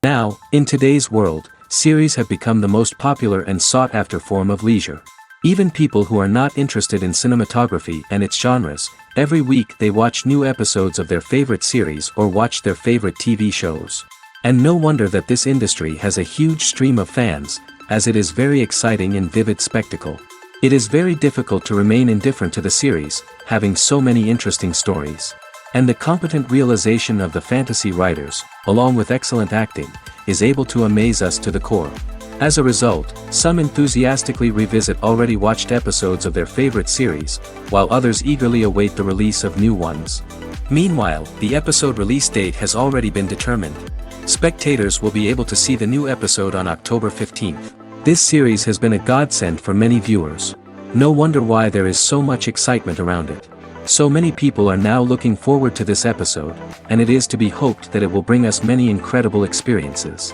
Now, in today's world, series have become the most popular and sought-after form of leisure. Even people who are not interested in cinematography and its genres, every week they watch new episodes of their favorite series or watch their favorite TV shows. And no wonder that this industry has a huge stream of fans, as it is very exciting and vivid spectacle. It is very difficult to remain indifferent to the series, having so many interesting stories. And the competent realization of the fantasy writers, along with excellent acting, is able to amaze us to the core. As a result, some enthusiastically revisit already watched episodes of their favorite series, while others eagerly await the release of new ones. Meanwhile, the episode release date has already been determined. Spectators will be able to see the new episode on October 15th. This series has been a godsend for many viewers. No wonder why there is so much excitement around it. So many people are now looking forward to this episode, and it is to be hoped that it will bring us many incredible experiences.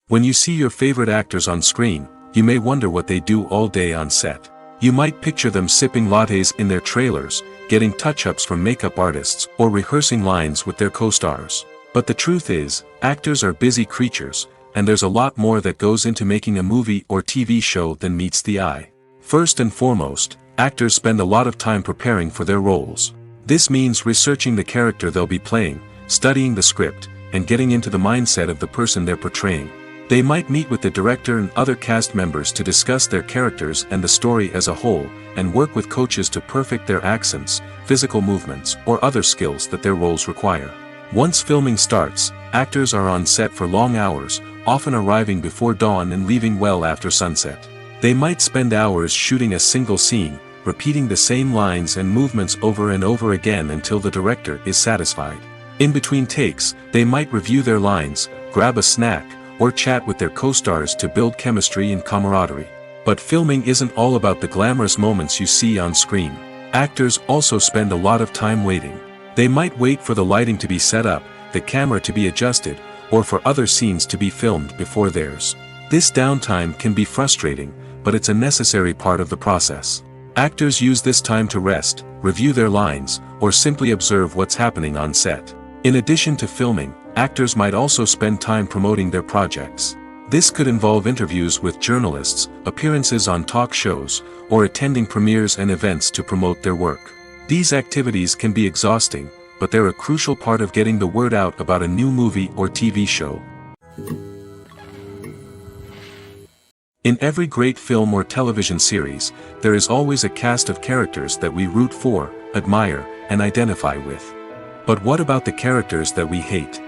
When you see your favorite actors on screen, you may wonder what they do all day on set. You might picture them sipping lattes in their trailers, getting touch-ups from makeup artists, or rehearsing lines with their co-stars. But the truth is, actors are busy creatures, and there's a lot more that goes into making a movie or TV show than meets the eye. First and foremost, actors spend a lot of time preparing for their roles. This means researching the character they'll be playing, studying the script, and getting into the mindset of the person they're portraying. They might meet with the director and other cast members to discuss their characters and the story as a whole, and work with coaches to perfect their accents, physical movements, or other skills that their roles require. Once filming starts, actors are on set for long hours, often arriving before dawn and leaving well after sunset. They might spend hours shooting a single scene, repeating the same lines and movements over and over again until the director is satisfied. In between takes, they might review their lines, grab a snack, or chat with their co-stars to build chemistry and camaraderie. But filming isn't all about the glamorous moments you see on screen. Actors also spend a lot of time waiting. They might wait for the lighting to be set up, the camera to be adjusted, or for other scenes to be filmed before theirs. This downtime can be frustrating, but it's a necessary part of the process. Actors use this time to rest, review their lines, or simply observe what's happening on set. In addition to filming, actors might also spend time promoting their projects. This could involve interviews with journalists, appearances on talk shows, or attending premieres and events to promote their work. These activities can be exhausting, but they're a crucial part of getting the word out about a new movie or TV show. In every great film or television series, there is always a cast of characters that we root for, admire, and identify with. But what about the characters that we hate?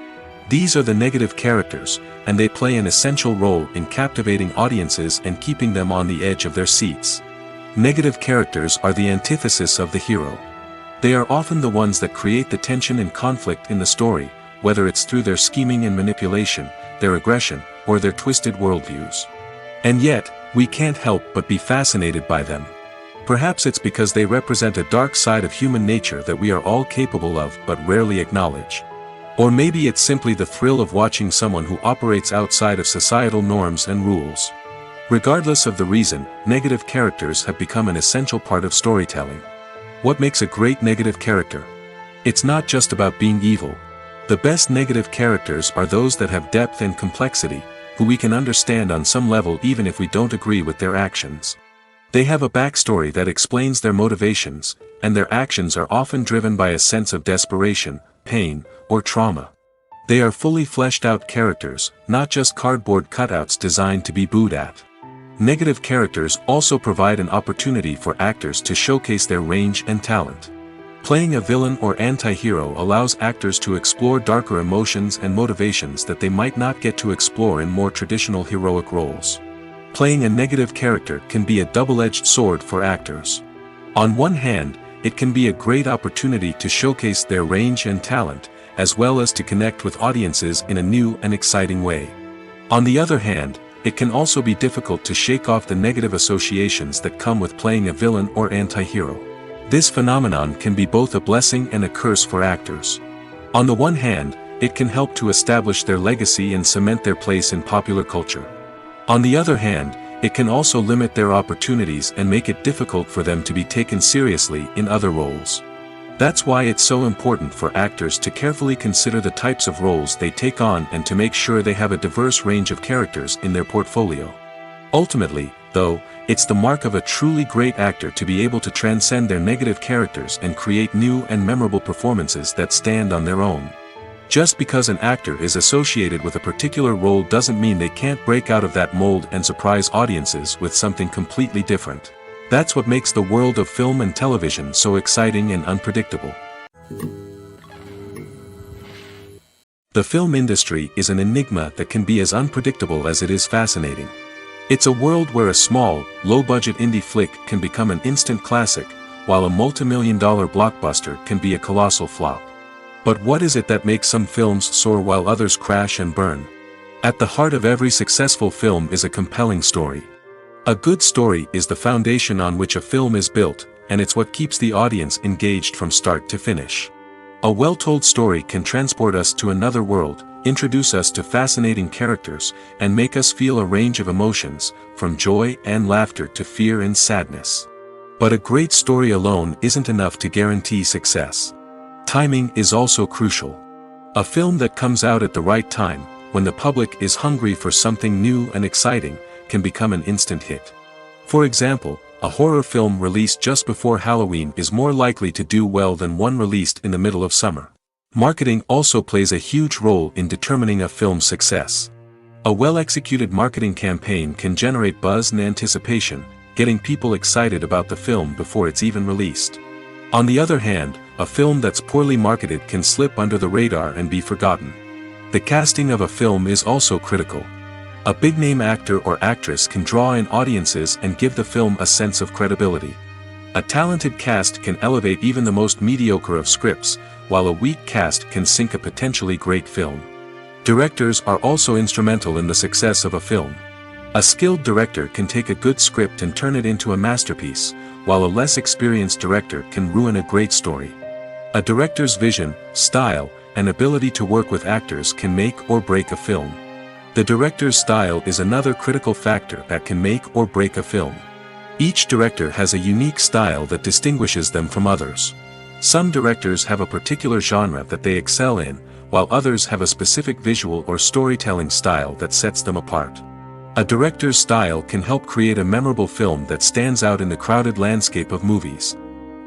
These are the negative characters, and they play an essential role in captivating audiences and keeping them on the edge of their seats. Negative characters are the antithesis of the hero. They are often the ones that create the tension and conflict in the story, whether it's through their scheming and manipulation, their aggression, or their twisted worldviews. And yet, we can't help but be fascinated by them. Perhaps it's because they represent a dark side of human nature that we are all capable of but rarely acknowledge. Or maybe it's simply the thrill of watching someone who operates outside of societal norms and rules. Regardless of the reason, negative characters have become an essential part of storytelling. What makes a great negative character? It's not just about being evil. The best negative characters are those that have depth and complexity, who we can understand on some level even if we don't agree with their actions. They have a backstory that explains their motivations, and their actions are often driven by a sense of desperation, pain, or trauma. They are fully fleshed out characters, not just cardboard cutouts designed to be booed at. Negative characters also provide an opportunity for actors to showcase their range and talent. Playing a villain or anti-hero allows actors to explore darker emotions and motivations that they might not get to explore in more traditional heroic roles. Playing a negative character can be a double-edged sword for actors. On one hand, it can be a great opportunity to showcase their range and talent, as well as to connect with audiences in a new and exciting way. On the other hand, it can also be difficult to shake off the negative associations that come with playing a villain or anti-hero. This phenomenon can be both a blessing and a curse for actors. On the one hand, it can help to establish their legacy and cement their place in popular culture. On the other hand, it can also limit their opportunities and make it difficult for them to be taken seriously in other roles. That's why it's so important for actors to carefully consider the types of roles they take on and to make sure they have a diverse range of characters in their portfolio. Ultimately, though, it's the mark of a truly great actor to be able to transcend their negative characters and create new and memorable performances that stand on their own. Just because an actor is associated with a particular role doesn't mean they can't break out of that mold and surprise audiences with something completely different. That's what makes the world of film and television so exciting and unpredictable. The film industry is an enigma that can be as unpredictable as it is fascinating. It's a world where a small, low-budget indie flick can become an instant classic, while a multi-million-dollar blockbuster can be a colossal flop. But what is it that makes some films soar while others crash and burn? At the heart of every successful film is a compelling story. A good story is the foundation on which a film is built, and it's what keeps the audience engaged from start to finish. A well-told story can transport us to another world, introduce us to fascinating characters, and make us feel a range of emotions, from joy and laughter to fear and sadness. But a great story alone isn't enough to guarantee success. Timing is also crucial. A film that comes out at the right time, when the public is hungry for something new and exciting, can become an instant hit. For example, a horror film released just before Halloween is more likely to do well than one released in the middle of summer. Marketing also plays a huge role in determining a film's success. A well-executed marketing campaign can generate buzz and anticipation, getting people excited about the film before it's even released. On the other hand, a film that's poorly marketed can slip under the radar and be forgotten. The casting of a film is also critical. A big-name actor or actress can draw in audiences and give the film a sense of credibility. A talented cast can elevate even the most mediocre of scripts, while a weak cast can sink a potentially great film. Directors are also instrumental in the success of a film. A skilled director can take a good script and turn it into a masterpiece, while a less experienced director can ruin a great story. A director's vision, style, and ability to work with actors can make or break a film. The director's style is another critical factor that can make or break a film. Each director has a unique style that distinguishes them from others. Some directors have a particular genre that they excel in, while others have a specific visual or storytelling style that sets them apart. A director's style can help create a memorable film that stands out in the crowded landscape of movies.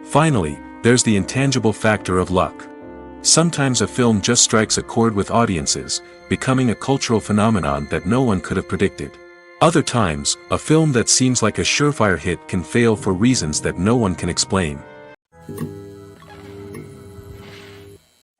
Finally, there's the intangible factor of luck. Sometimes a film just strikes a chord with audiences, becoming a cultural phenomenon that no one could have predicted. Other times, a film that seems like a surefire hit can fail for reasons that no one can explain.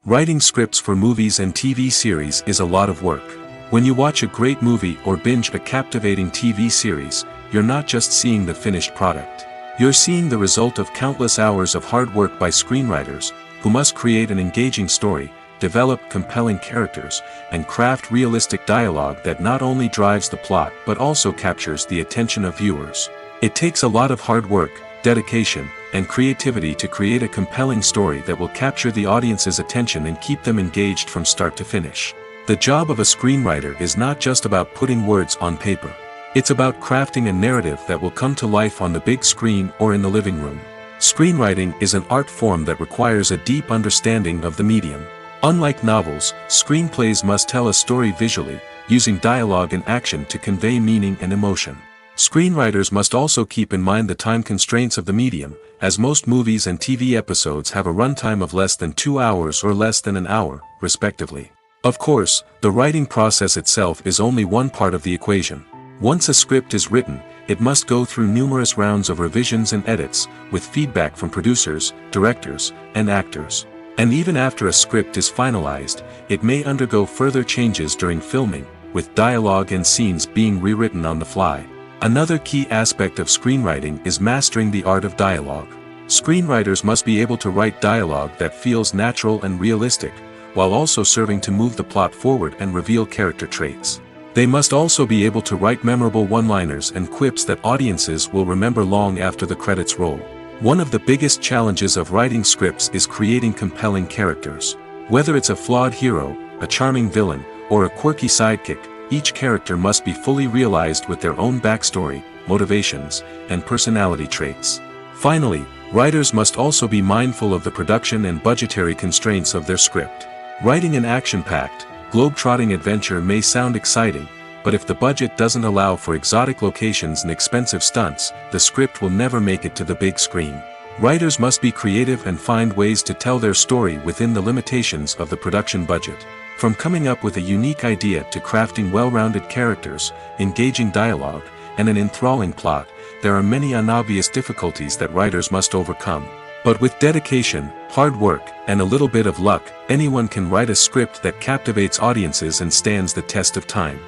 Writing scripts for movies and TV series is a lot of work. When you watch a great movie or binge a captivating TV series, you're not just seeing the finished product. You're seeing the result of countless hours of hard work by screenwriters, who must create an engaging story, develop compelling characters, and craft realistic dialogue that not only drives the plot but also captures the attention of viewers. It takes a lot of hard work, dedication, and creativity to create a compelling story that will capture the audience's attention and keep them engaged from start to finish. The job of a screenwriter is not just about putting words on paper. It's about crafting a narrative that will come to life on the big screen or in the living room. Screenwriting is an art form that requires a deep understanding of the medium. Unlike novels, screenplays must tell a story visually, using dialogue and action to convey meaning and emotion. Screenwriters must also keep in mind the time constraints of the medium, as most movies and TV episodes have a runtime of less than 2 hours or less than an hour, respectively. Of course, the writing process itself is only one part of the equation. Once a script is written, it must go through numerous rounds of revisions and edits, with feedback from producers, directors, and actors. And even after a script is finalized, it may undergo further changes during filming, with dialogue and scenes being rewritten on the fly. Another key aspect of screenwriting is mastering the art of dialogue. Screenwriters must be able to write dialogue that feels natural and realistic, while also serving to move the plot forward and reveal character traits. They must also be able to write memorable one-liners and quips that audiences will remember long after the credits roll. One of the biggest challenges of writing scripts is creating compelling characters. Whether it's a flawed hero, a charming villain, or a quirky sidekick, each character must be fully realized with their own backstory, motivations, and personality traits. Finally, writers must also be mindful of the production and budgetary constraints of their script. Writing an action-packed, globe-trotting adventure may sound exciting, but if the budget doesn't allow for exotic locations and expensive stunts, the script will never make it to the big screen. Writers must be creative and find ways to tell their story within the limitations of the production budget. From coming up with a unique idea to crafting well-rounded characters, engaging dialogue, and an enthralling plot, there are many unobvious difficulties that writers must overcome. But with dedication, hard work, and a little bit of luck, anyone can write a script that captivates audiences and stands the test of time.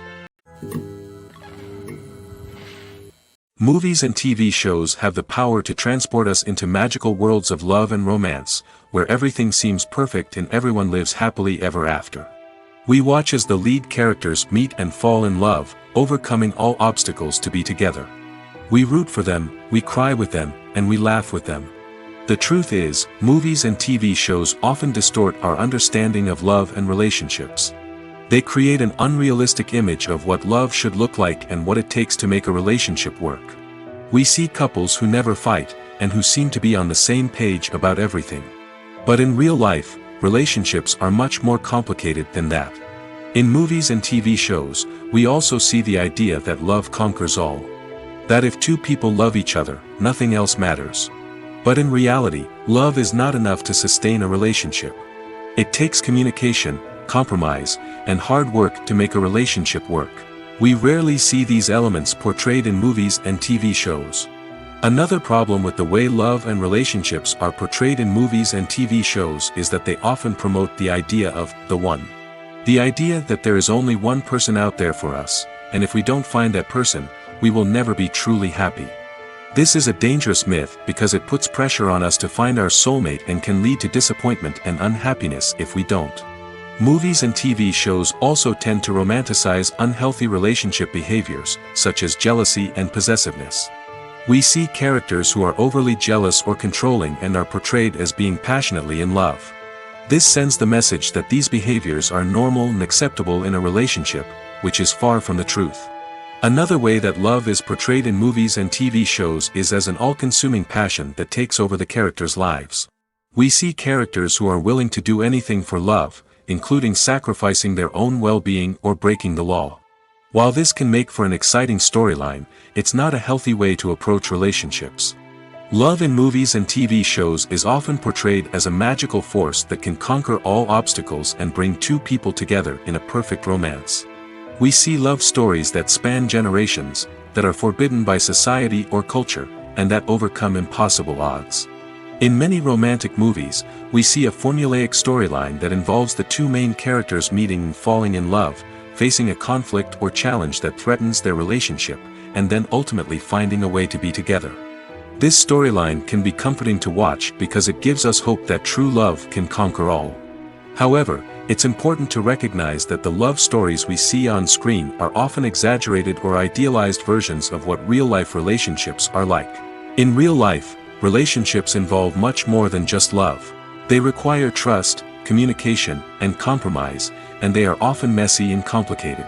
Movies and TV shows have the power to transport us into magical worlds of love and romance, where everything seems perfect and everyone lives happily ever after. We watch as the lead characters meet and fall in love, overcoming all obstacles to be together. We root for them, we cry with them, and we laugh with them. The truth is, movies and TV shows often distort our understanding of love and relationships. They create an unrealistic image of what love should look like and what it takes to make a relationship work. We see couples who never fight, and who seem to be on the same page about everything. But in real life, relationships are much more complicated than that. In movies and TV shows, we also see the idea that love conquers all. That if two people love each other, nothing else matters. But in reality, love is not enough to sustain a relationship. It takes communication, compromise, and hard work to make a relationship work. We rarely see these elements portrayed in movies and TV shows. Another problem with the way love and relationships are portrayed in movies and TV shows is that they often promote the idea of the one. The idea that there is only one person out there for us, and if we don't find that person, we will never be truly happy. This is a dangerous myth because it puts pressure on us to find our soulmate and can lead to disappointment and unhappiness if we don't. Movies and TV shows also tend to romanticize unhealthy relationship behaviors, such as jealousy and possessiveness. We see characters who are overly jealous or controlling and are portrayed as being passionately in love. This sends the message that these behaviors are normal and acceptable in a relationship, which is far from the truth. Another way that love is portrayed in movies and TV shows is as an all-consuming passion that takes over the characters' lives. We see characters who are willing to do anything for love, including sacrificing their own well-being or breaking the law. While this can make for an exciting storyline, it's not a healthy way to approach relationships. Love in movies and TV shows is often portrayed as a magical force that can conquer all obstacles and bring two people together in a perfect romance. We see love stories that span generations, that are forbidden by society or culture, and that overcome impossible odds. In many romantic movies, we see a formulaic storyline that involves the two main characters meeting and falling in love, facing a conflict or challenge that threatens their relationship, and then ultimately finding a way to be together. This storyline can be comforting to watch because it gives us hope that true love can conquer all. However, it's important to recognize that the love stories we see on screen are often exaggerated or idealized versions of what real-life relationships are like. In real life, relationships involve much more than just love. They require trust, communication, and compromise, and they are often messy and complicated.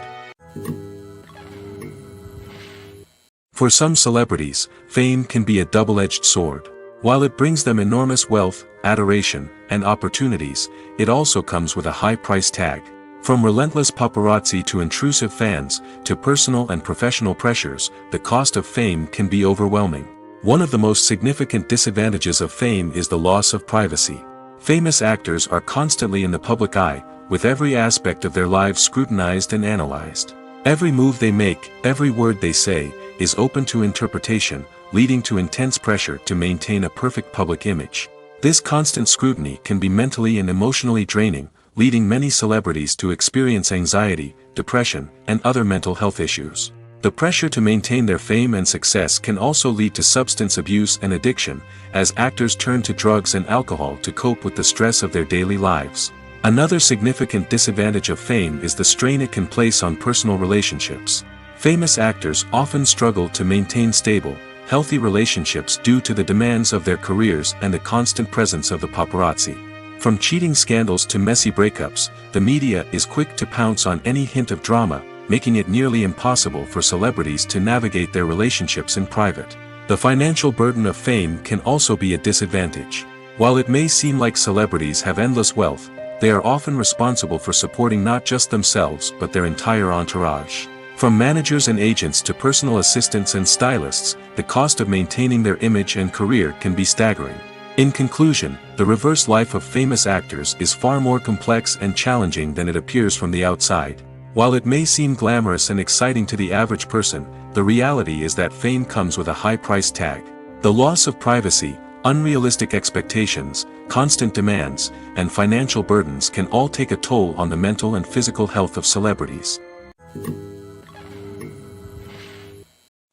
For some celebrities, fame can be a double-edged sword. While it brings them enormous wealth, adoration, and opportunities, it also comes with a high price tag. From relentless paparazzi to intrusive fans, to personal and professional pressures, the cost of fame can be overwhelming. One of the most significant disadvantages of fame is the loss of privacy. Famous actors are constantly in the public eye, with every aspect of their lives scrutinized and analyzed. Every move they make, every word they say, is open to interpretation, leading to intense pressure to maintain a perfect public image. This constant scrutiny can be mentally and emotionally draining, leading many celebrities to experience anxiety, depression, and other mental health issues. The pressure to maintain their fame and success can also lead to substance abuse and addiction, as actors turn to drugs and alcohol to cope with the stress of their daily lives. Another significant disadvantage of fame is the strain it can place on personal relationships. Famous actors often struggle to maintain stable, healthy relationships due to the demands of their careers and the constant presence of the paparazzi. From cheating scandals to messy breakups, the media is quick to pounce on any hint of drama, making it nearly impossible for celebrities to navigate their relationships in private. The financial burden of fame can also be a disadvantage. While it may seem like celebrities have endless wealth, they are often responsible for supporting not just themselves but their entire entourage. From managers and agents to personal assistants and stylists, the cost of maintaining their image and career can be staggering. In conclusion, the reverse life of famous actors is far more complex and challenging than it appears from the outside. While it may seem glamorous and exciting to the average person, the reality is that fame comes with a high price tag. The loss of privacy, unrealistic expectations, constant demands, and financial burdens can all take a toll on the mental and physical health of celebrities.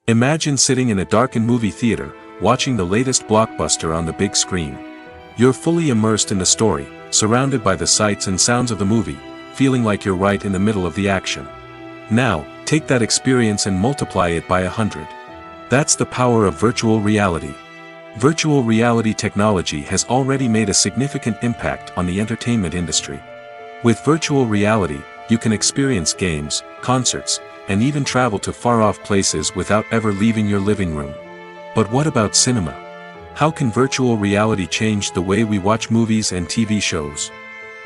Imagine sitting in a darkened movie theater, watching the latest blockbuster on the big screen. You're fully immersed in the story, surrounded by the sights and sounds of the movie, feeling like you're right in the middle of the action. Now, take that experience and multiply it by 100. That's the power of virtual reality. Virtual reality technology has already made a significant impact on the entertainment industry. With virtual reality, you can experience games, concerts, and even travel to far-off places without ever leaving your living room. But what about cinema? How can virtual reality change the way we watch movies and TV shows?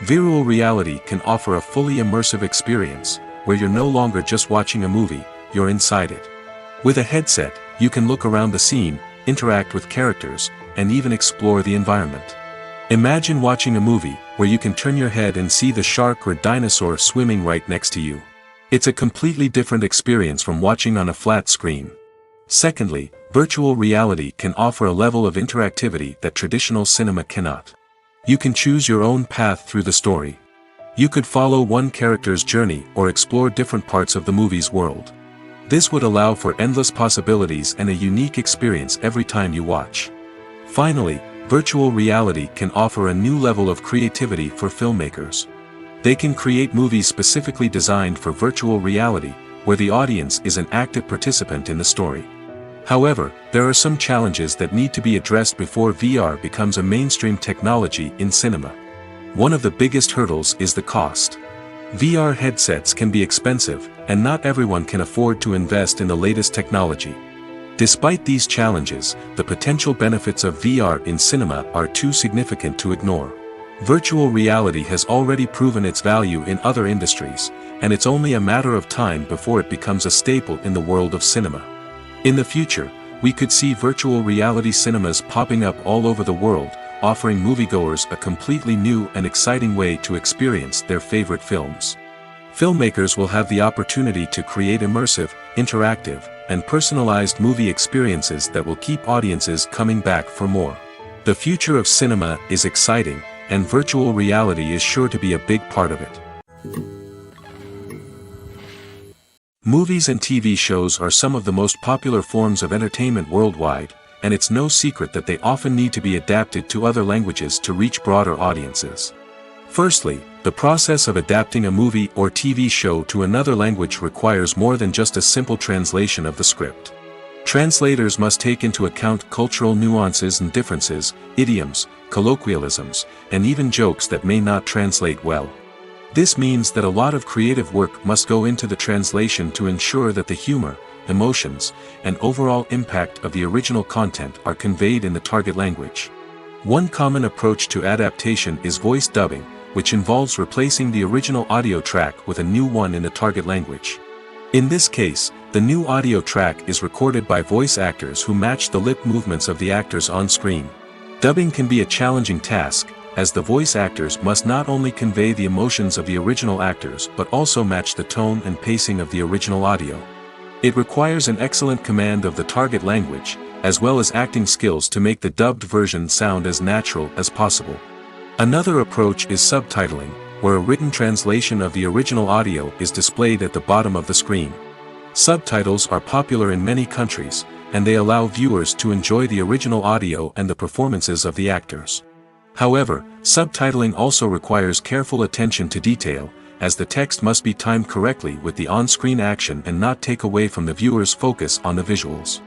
Virtual reality can offer a fully immersive experience, where you're no longer just watching a movie, you're inside it. With a headset, you can look around the scene, interact with characters, and even explore the environment. Imagine watching a movie where you can turn your head and see the shark or dinosaur swimming right next to you. It's a completely different experience from watching on a flat screen. Secondly, virtual reality can offer a level of interactivity that traditional cinema cannot. You can choose your own path through the story. You could follow one character's journey or explore different parts of the movie's world. This would allow for endless possibilities and a unique experience every time you watch. Finally, virtual reality can offer a new level of creativity for filmmakers. They can create movies specifically designed for virtual reality, where the audience is an active participant in the story. However, there are some challenges that need to be addressed before VR becomes a mainstream technology in cinema. One of the biggest hurdles is the cost. VR headsets can be expensive, and not everyone can afford to invest in the latest technology. Despite these challenges, the potential benefits of VR in cinema are too significant to ignore. Virtual reality has already proven its value in other industries, and it's only a matter of time before it becomes a staple in the world of cinema. In the future, we could see virtual reality cinemas popping up all over the world, offering moviegoers a completely new and exciting way to experience their favorite films. Filmmakers will have the opportunity to create immersive, interactive, and personalized movie experiences that will keep audiences coming back for more. The future of cinema is exciting, and virtual reality is sure to be a big part of it. Movies and TV shows are some of the most popular forms of entertainment worldwide, and it's no secret that they often need to be adapted to other languages to reach broader audiences. Firstly, the process of adapting a movie or TV show to another language requires more than just a simple translation of the script. Translators must take into account cultural nuances and differences, idioms, colloquialisms, and even jokes that may not translate well. This means that a lot of creative work must go into the translation to ensure that the humor, emotions, and overall impact of the original content are conveyed in the target language. One common approach to adaptation is voice dubbing, which involves replacing the original audio track with a new one in the target language. In this case, the new audio track is recorded by voice actors who match the lip movements of the actors on screen. Dubbing can be a challenging task, as the voice actors must not only convey the emotions of the original actors but also match the tone and pacing of the original audio. It requires an excellent command of the target language, as well as acting skills to make the dubbed version sound as natural as possible. Another approach is subtitling, where a written translation of the original audio is displayed at the bottom of the screen. Subtitles are popular in many countries, and they allow viewers to enjoy the original audio and the performances of the actors. However, subtitling also requires careful attention to detail, as the text must be timed correctly with the on-screen action and not take away from the viewer's focus on the visuals.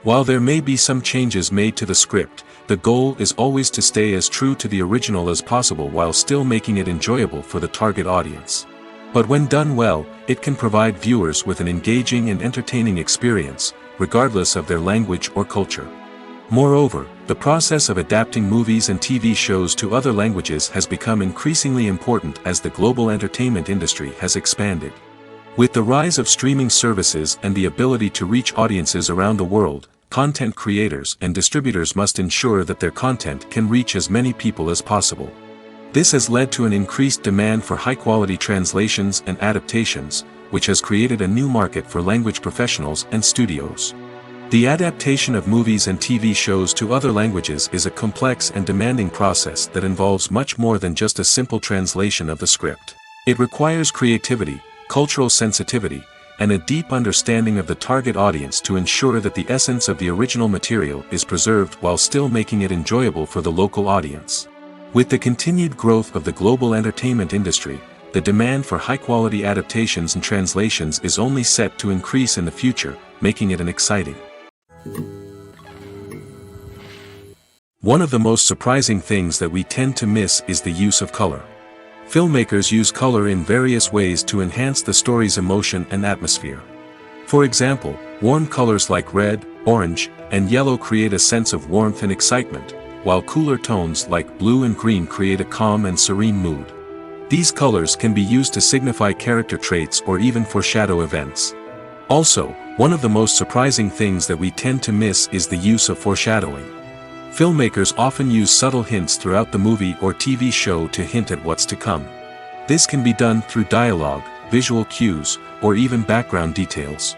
While there may be some changes made to the script, the goal is always to stay as true to the original as possible while still making it enjoyable for the target audience. But when done well, it can provide viewers with an engaging and entertaining experience, regardless of their language or culture. Moreover, the process of adapting movies and TV shows to other languages has become increasingly important as the global entertainment industry has expanded. With the rise of streaming services and the ability to reach audiences around the world, content creators and distributors must ensure that their content can reach as many people as possible. This has led to an increased demand for high-quality translations and adaptations, which has created a new market for language professionals and studios. The adaptation of movies and TV shows to other languages is a complex and demanding process that involves much more than just a simple translation of the script. It requires creativity, cultural sensitivity, and a deep understanding of the target audience to ensure that the essence of the original material is preserved while still making it enjoyable for the local audience. With the continued growth of the global entertainment industry, the demand for high-quality adaptations and translations is only set to increase in the future, making it an exciting. One of the most surprising things that we tend to miss is the use of color. Filmmakers use color in various ways to enhance the story's emotion and atmosphere. For example, warm colors like red, orange, and yellow create a sense of warmth and excitement, while cooler tones like blue and green create a calm and serene mood. These colors can be used to signify character traits or even foreshadow events. Also, one of the most surprising things that we tend to miss is the use of foreshadowing. Filmmakers often use subtle hints throughout the movie or TV show to hint at what's to come. This can be done through dialogue, visual cues, or even background details.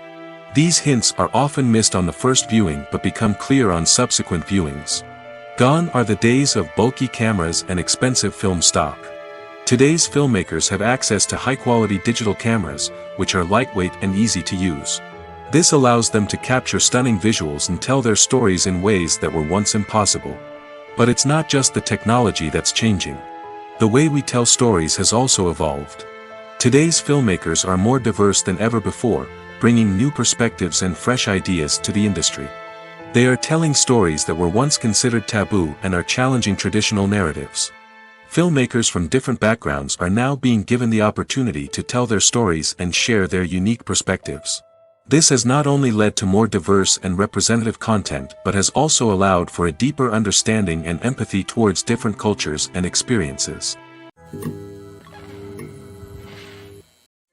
These hints are often missed on the first viewing but become clear on subsequent viewings. Gone are the days of bulky cameras and expensive film stock. Today's filmmakers have access to high-quality digital cameras, which are lightweight and easy to use. This allows them to capture stunning visuals and tell their stories in ways that were once impossible. But it's not just the technology that's changing. The way we tell stories has also evolved. Today's filmmakers are more diverse than ever before, bringing new perspectives and fresh ideas to the industry. They are telling stories that were once considered taboo and are challenging traditional narratives. Filmmakers from different backgrounds are now being given the opportunity to tell their stories and share their unique perspectives. This has not only led to more diverse and representative content but has also allowed for a deeper understanding and empathy towards different cultures and experiences.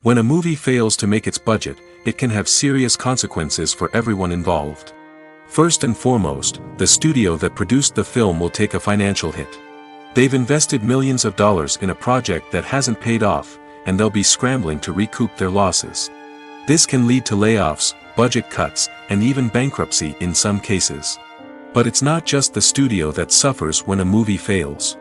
When a movie fails to make its budget, it can have serious consequences for everyone involved. First and foremost, the studio that produced the film will take a financial hit. They've invested millions of dollars in a project that hasn't paid off, and they'll be scrambling to recoup their losses. This can lead to layoffs, budget cuts, and even bankruptcy in some cases. But it's not just the studio that suffers when a movie fails.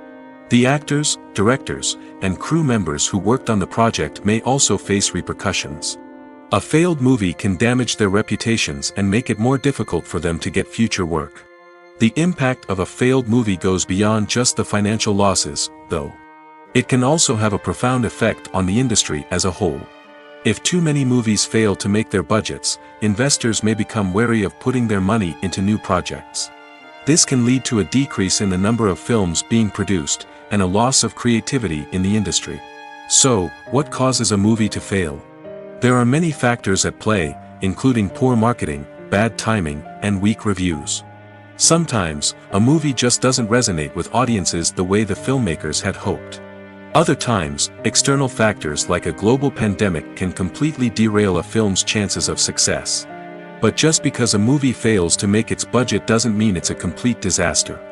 The actors, directors, and crew members who worked on the project may also face repercussions. A failed movie can damage their reputations and make it more difficult for them to get future work. The impact of a failed movie goes beyond just the financial losses, though. It can also have a profound effect on the industry as a whole. If too many movies fail to make their budgets, investors may become wary of putting their money into new projects. This can lead to a decrease in the number of films being produced, and a loss of creativity in the industry. So, what causes a movie to fail? There are many factors at play, including poor marketing, bad timing, and weak reviews. Sometimes, a movie just doesn't resonate with audiences the way the filmmakers had hoped. Other times, external factors like a global pandemic can completely derail a film's chances of success. But just because a movie fails to make its budget doesn't mean it's a complete disaster.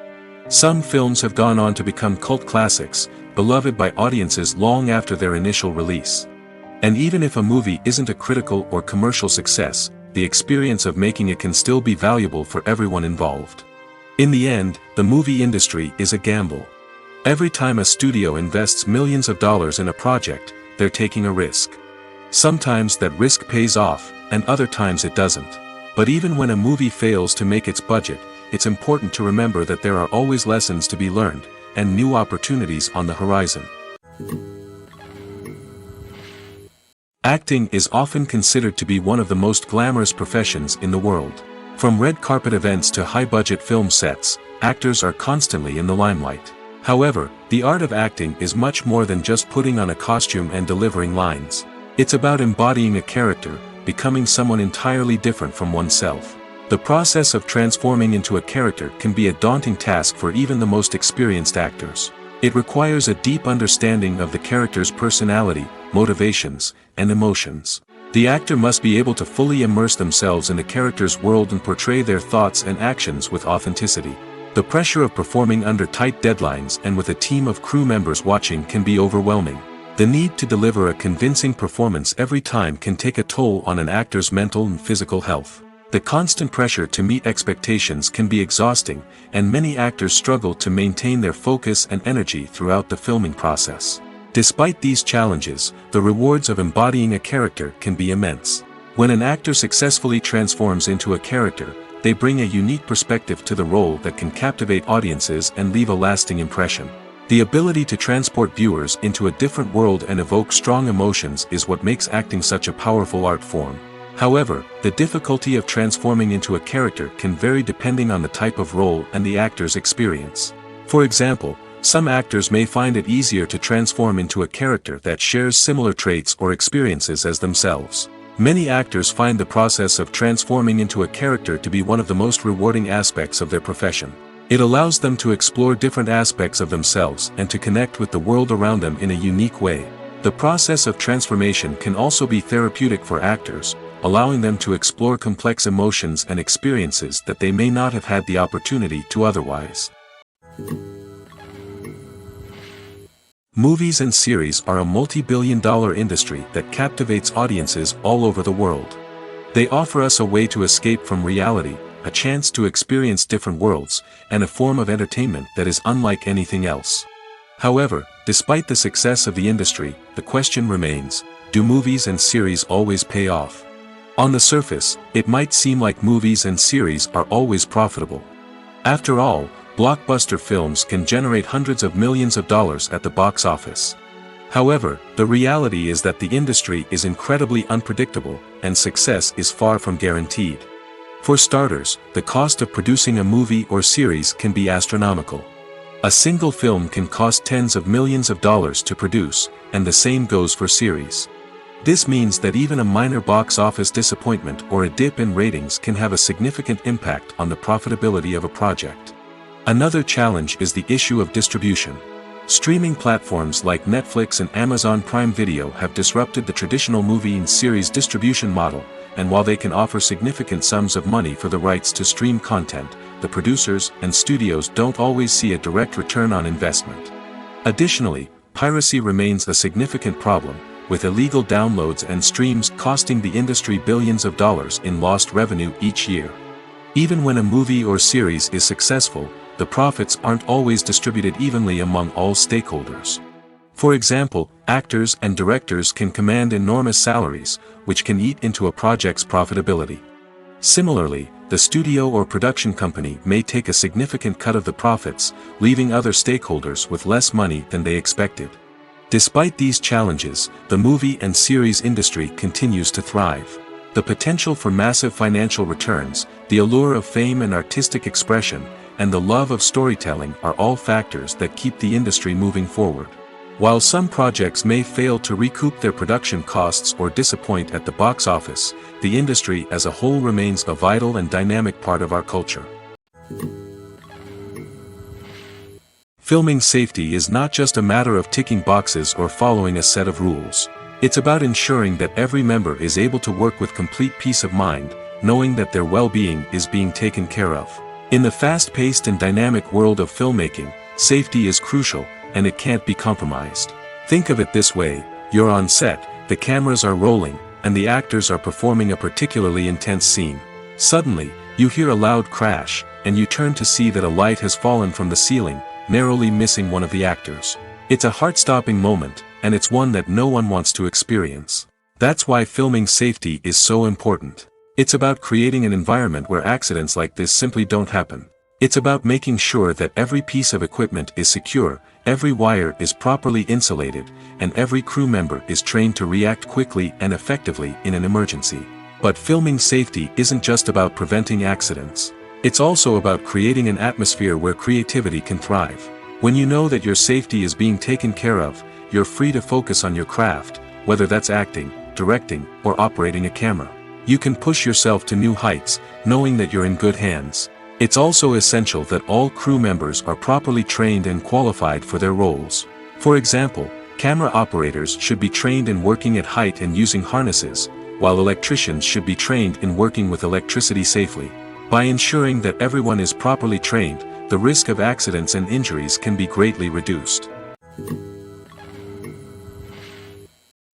Some films have gone on to become cult classics, beloved by audiences long after their initial release. And even if a movie isn't a critical or commercial success, the experience of making it can still be valuable for everyone involved. In the end, the movie industry is a gamble. Every time a studio invests millions of dollars in a project, they're taking a risk. Sometimes that risk pays off, and other times it doesn't. But even when a movie fails to make its budget, it's important to remember that there are always lessons to be learned, and new opportunities on the horizon. Acting is often considered to be one of the most glamorous professions in the world. From red carpet events to high-budget film sets, actors are constantly in the limelight. However, the art of acting is much more than just putting on a costume and delivering lines. It's about embodying a character, becoming someone entirely different from oneself. The process of transforming into a character can be a daunting task for even the most experienced actors. It requires a deep understanding of the character's personality, motivations, and emotions. The actor must be able to fully immerse themselves in the character's world and portray their thoughts and actions with authenticity. The pressure of performing under tight deadlines and with a team of crew members watching can be overwhelming. The need to deliver a convincing performance every time can take a toll on an actor's mental and physical health. The constant pressure to meet expectations can be exhausting, and many actors struggle to maintain their focus and energy throughout the filming process. Despite these challenges, the rewards of embodying a character can be immense. When an actor successfully transforms into a character, they bring a unique perspective to the role that can captivate audiences and leave a lasting impression. The ability to transport viewers into a different world and evoke strong emotions is what makes acting such a powerful art form. However, the difficulty of transforming into a character can vary depending on the type of role and the actor's experience. For example, some actors may find it easier to transform into a character that shares similar traits or experiences as themselves. Many actors find the process of transforming into a character to be one of the most rewarding aspects of their profession. It allows them to explore different aspects of themselves and to connect with the world around them in a unique way. The process of transformation can also be therapeutic for actors, allowing them to explore complex emotions and experiences that they may not have had the opportunity to otherwise. Movies and series are a multi-billion-dollar industry that captivates audiences all over the world. They offer us a way to escape from reality, a chance to experience different worlds, and a form of entertainment that is unlike anything else. However, despite the success of the industry, the question remains, do movies and series always pay off? On the surface, it might seem like movies and series are always profitable. After all, blockbuster films can generate hundreds of millions of dollars at the box office. However, the reality is that the industry is incredibly unpredictable, and success is far from guaranteed. For starters, the cost of producing a movie or series can be astronomical. A single film can cost tens of millions of dollars to produce, and the same goes for series. This means that even a minor box office disappointment or a dip in ratings can have a significant impact on the profitability of a project. Another challenge is the issue of distribution. Streaming platforms like Netflix and Amazon Prime Video have disrupted the traditional movie and series distribution model, and while they can offer significant sums of money for the rights to stream content, the producers and studios don't always see a direct return on investment. Additionally, piracy remains a significant problem, with illegal downloads and streams costing the industry billions of dollars in lost revenue each year. Even when a movie or series is successful, the profits aren't always distributed evenly among all stakeholders. For example, actors and directors can command enormous salaries, which can eat into a project's profitability. Similarly, the studio or production company may take a significant cut of the profits, leaving other stakeholders with less money than they expected. Despite these challenges, the movie and series industry continues to thrive. The potential for massive financial returns, the allure of fame and artistic expression, and the love of storytelling are all factors that keep the industry moving forward. While some projects may fail to recoup their production costs or disappoint at the box office, the industry as a whole remains a vital and dynamic part of our culture. Filming safety is not just a matter of ticking boxes or following a set of rules. It's about ensuring that every member is able to work with complete peace of mind, knowing that their well-being is being taken care of. In the fast-paced and dynamic world of filmmaking, safety is crucial, and it can't be compromised. Think of it this way: you're on set, the cameras are rolling, and the actors are performing a particularly intense scene. Suddenly, you hear a loud crash, and you turn to see that a light has fallen from the ceiling, narrowly missing one of the actors. It's a heart-stopping moment, and it's one that no one wants to experience. That's why filming safety is so important. It's about creating an environment where accidents like this simply don't happen. It's about making sure that every piece of equipment is secure, every wire is properly insulated, and every crew member is trained to react quickly and effectively in an emergency. But filming safety isn't just about preventing accidents. It's also about creating an atmosphere where creativity can thrive. When you know that your safety is being taken care of, you're free to focus on your craft, whether that's acting, directing, or operating a camera. You can push yourself to new heights, knowing that you're in good hands. It's also essential that all crew members are properly trained and qualified for their roles. For example, camera operators should be trained in working at height and using harnesses, while electricians should be trained in working with electricity safely. By ensuring that everyone is properly trained, the risk of accidents and injuries can be greatly reduced.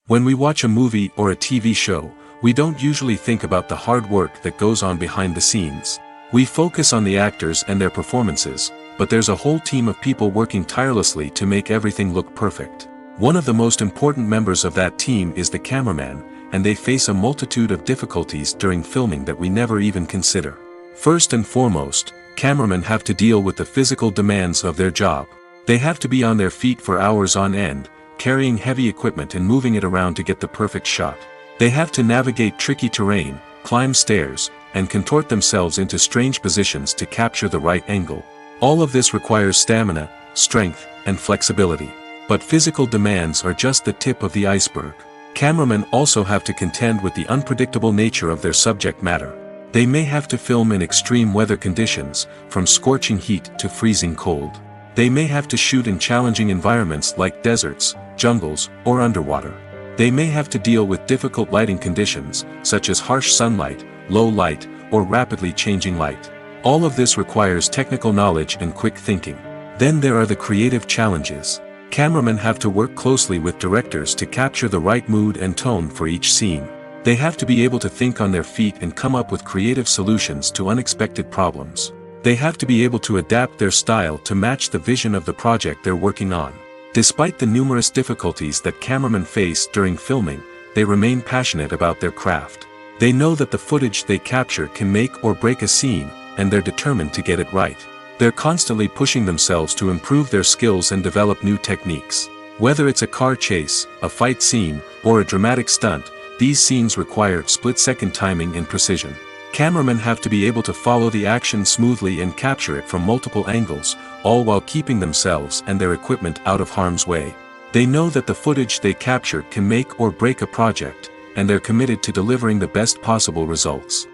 When we watch a movie or a TV show, we don't usually think about the hard work that goes on behind the scenes. We focus on the actors and their performances, but there's a whole team of people working tirelessly to make everything look perfect. One of the most important members of that team is the cameraman, and they face a multitude of difficulties during filming that we never even consider. First and foremost, cameramen have to deal with the physical demands of their job. They have to be on their feet for hours on end, carrying heavy equipment and moving it around to get the perfect shot. They have to navigate tricky terrain, climb stairs, and contort themselves into strange positions to capture the right angle. All of this requires stamina, strength, and flexibility. But physical demands are just the tip of the iceberg. Cameramen also have to contend with the unpredictable nature of their subject matter. They may have to film in extreme weather conditions, from scorching heat to freezing cold. They may have to shoot in challenging environments like deserts, jungles, or underwater. They may have to deal with difficult lighting conditions, such as harsh sunlight, low light, or rapidly changing light. All of this requires technical knowledge and quick thinking. Then there are the creative challenges. Cameramen have to work closely with directors to capture the right mood and tone for each scene. They have to be able to think on their feet and come up with creative solutions to unexpected problems. They have to be able to adapt their style to match the vision of the project they're working on. Despite the numerous difficulties that cameramen face during filming, they remain passionate about their craft. They know that the footage they capture can make or break a scene, and they're determined to get it right. They're constantly pushing themselves to improve their skills and develop new techniques. Whether it's a car chase, a fight scene, or a dramatic stunt, these scenes require split-second timing and precision. Cameramen have to be able to follow the action smoothly and capture it from multiple angles, all while keeping themselves and their equipment out of harm's way. They know that the footage they capture can make or break a project, and they're committed to delivering the best possible results.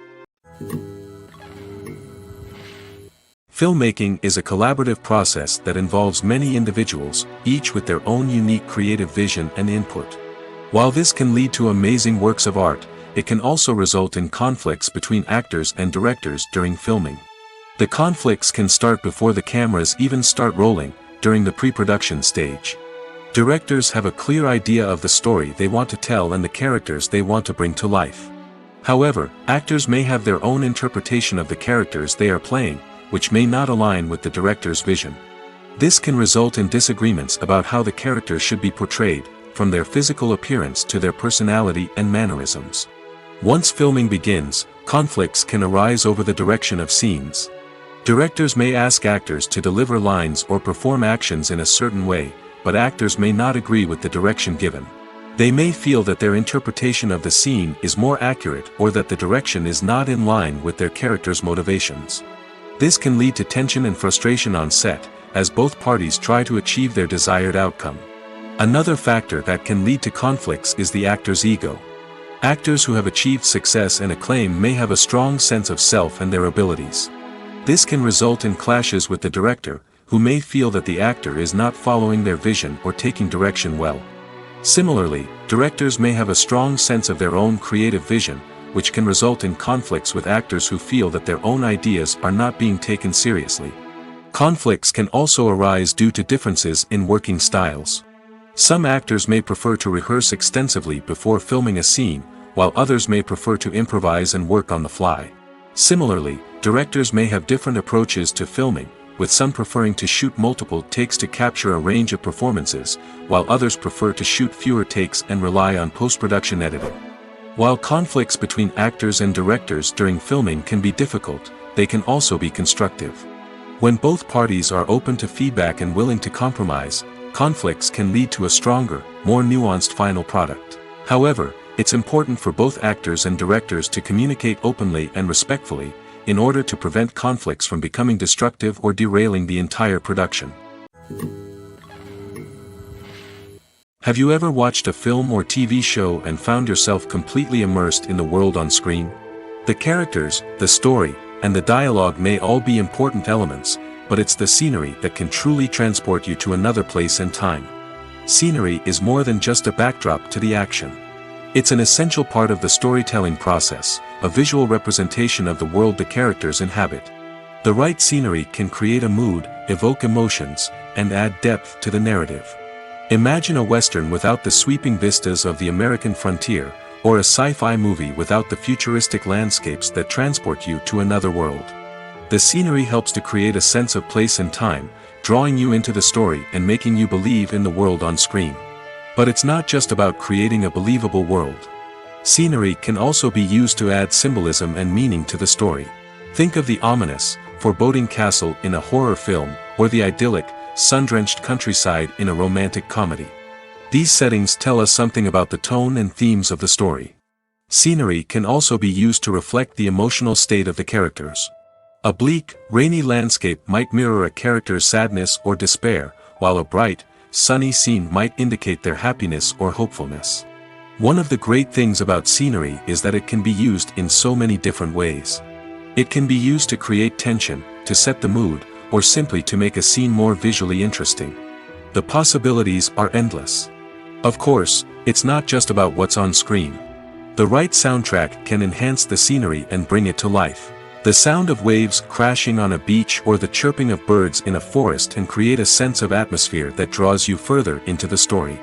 Filmmaking is a collaborative process that involves many individuals, each with their own unique creative vision and input. While this can lead to amazing works of art, it can also result in conflicts between actors and directors during filming. The conflicts can start before the cameras even start rolling, during the pre-production stage. Directors have a clear idea of the story they want to tell and the characters they want to bring to life. However, actors may have their own interpretation of the characters they are playing, which may not align with the director's vision. This can result in disagreements about how the characters should be portrayed, from their physical appearance to their personality and mannerisms. Once filming begins, conflicts can arise over the direction of scenes. Directors may ask actors to deliver lines or perform actions in a certain way, but actors may not agree with the direction given. They may feel that their interpretation of the scene is more accurate or that the direction is not in line with their character's motivations. This can lead to tension and frustration on set, as both parties try to achieve their desired outcome. Another factor that can lead to conflicts is the actor's ego. Actors who have achieved success and acclaim may have a strong sense of self and their abilities. This can result in clashes with the director, who may feel that the actor is not following their vision or taking direction well. Similarly, directors may have a strong sense of their own creative vision, which can result in conflicts with actors who feel that their own ideas are not being taken seriously. Conflicts can also arise due to differences in working styles. Some actors may prefer to rehearse extensively before filming a scene, while others may prefer to improvise and work on the fly. Similarly, directors may have different approaches to filming, with some preferring to shoot multiple takes to capture a range of performances, while others prefer to shoot fewer takes and rely on post-production editing. While conflicts between actors and directors during filming can be difficult, they can also be constructive. When both parties are open to feedback and willing to compromise, conflicts can lead to a stronger, more nuanced final product. However, it's important for both actors and directors to communicate openly and respectfully, in order to prevent conflicts from becoming destructive or derailing the entire production. Have you ever watched a film or TV show and found yourself completely immersed in the world on screen? The characters, the story, and the dialogue may all be important elements, but it's the scenery that can truly transport you to another place and time. Scenery is more than just a backdrop to the action. It's an essential part of the storytelling process, a visual representation of the world the characters inhabit. The right scenery can create a mood, evoke emotions, and add depth to the narrative. Imagine a Western without the sweeping vistas of the American frontier, or a sci-fi movie without the futuristic landscapes that transport you to another world. The scenery helps to create a sense of place and time, drawing you into the story and making you believe in the world on screen. But it's not just about creating a believable world. Scenery can also be used to add symbolism and meaning to the story. Think of the ominous, foreboding castle in a horror film, or the idyllic, sun-drenched countryside in a romantic comedy. These settings tell us something about the tone and themes of the story. Scenery can also be used to reflect the emotional state of the characters. A bleak, rainy landscape might mirror a character's sadness or despair, while a bright, sunny scene might indicate their happiness or hopefulness. One of the great things about scenery is that it can be used in so many different ways. It can be used to create tension, to set the mood, or simply to make a scene more visually interesting. The possibilities are endless. Of course, it's not just about what's on screen. The right soundtrack can enhance the scenery and bring it to life. The sound of waves crashing on a beach or the chirping of birds in a forest can create a sense of atmosphere that draws you further into the story.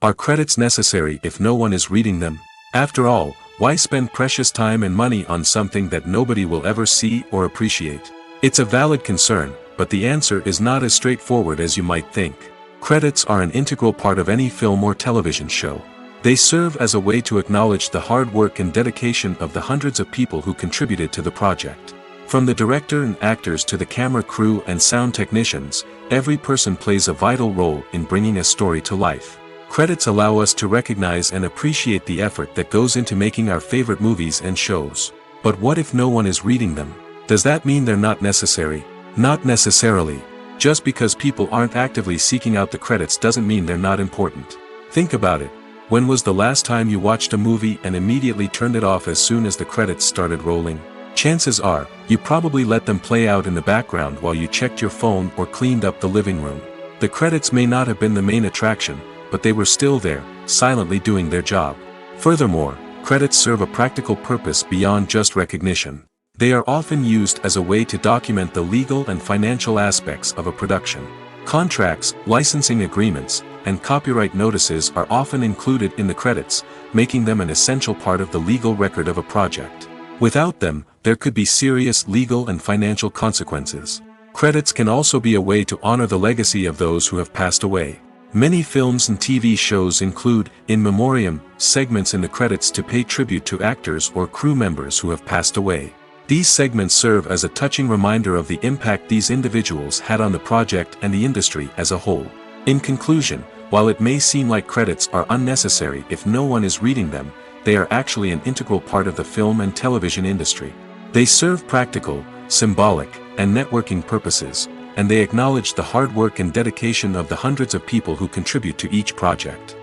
Are credits necessary if no one is reading them? After all, why spend precious time and money on something that nobody will ever see or appreciate? It's a valid concern, but the answer is not as straightforward as you might think. Credits are an integral part of any film or television show. They serve as a way to acknowledge the hard work and dedication of the hundreds of people who contributed to the project. From the director and actors to the camera crew and sound technicians, every person plays a vital role in bringing a story to life. Credits allow us to recognize and appreciate the effort that goes into making our favorite movies and shows. But what if no one is reading them? Does that mean they're not necessary? Not necessarily. Just because people aren't actively seeking out the credits doesn't mean they're not important. Think about it. When was the last time you watched a movie and immediately turned it off as soon as the credits started rolling? Chances are, you probably let them play out in the background while you checked your phone or cleaned up the living room. The credits may not have been the main attraction, but they were still there, silently doing their job. Furthermore, credits serve a practical purpose beyond just recognition. They are often used as a way to document the legal and financial aspects of a production. Contracts, licensing agreements, and copyright notices are often included in the credits, making them an essential part of the legal record of a project. Without them, there could be serious legal and financial consequences. Credits can also be a way to honor the legacy of those who have passed away. Many films and TV shows include, in memoriam, segments in the credits to pay tribute to actors or crew members who have passed away. These segments serve as a touching reminder of the impact these individuals had on the project and the industry as a whole. In conclusion, while it may seem like credits are unnecessary if no one is reading them, they are actually an integral part of the film and television industry. They serve practical, symbolic, and networking purposes, and they acknowledge the hard work and dedication of the hundreds of people who contribute to each project.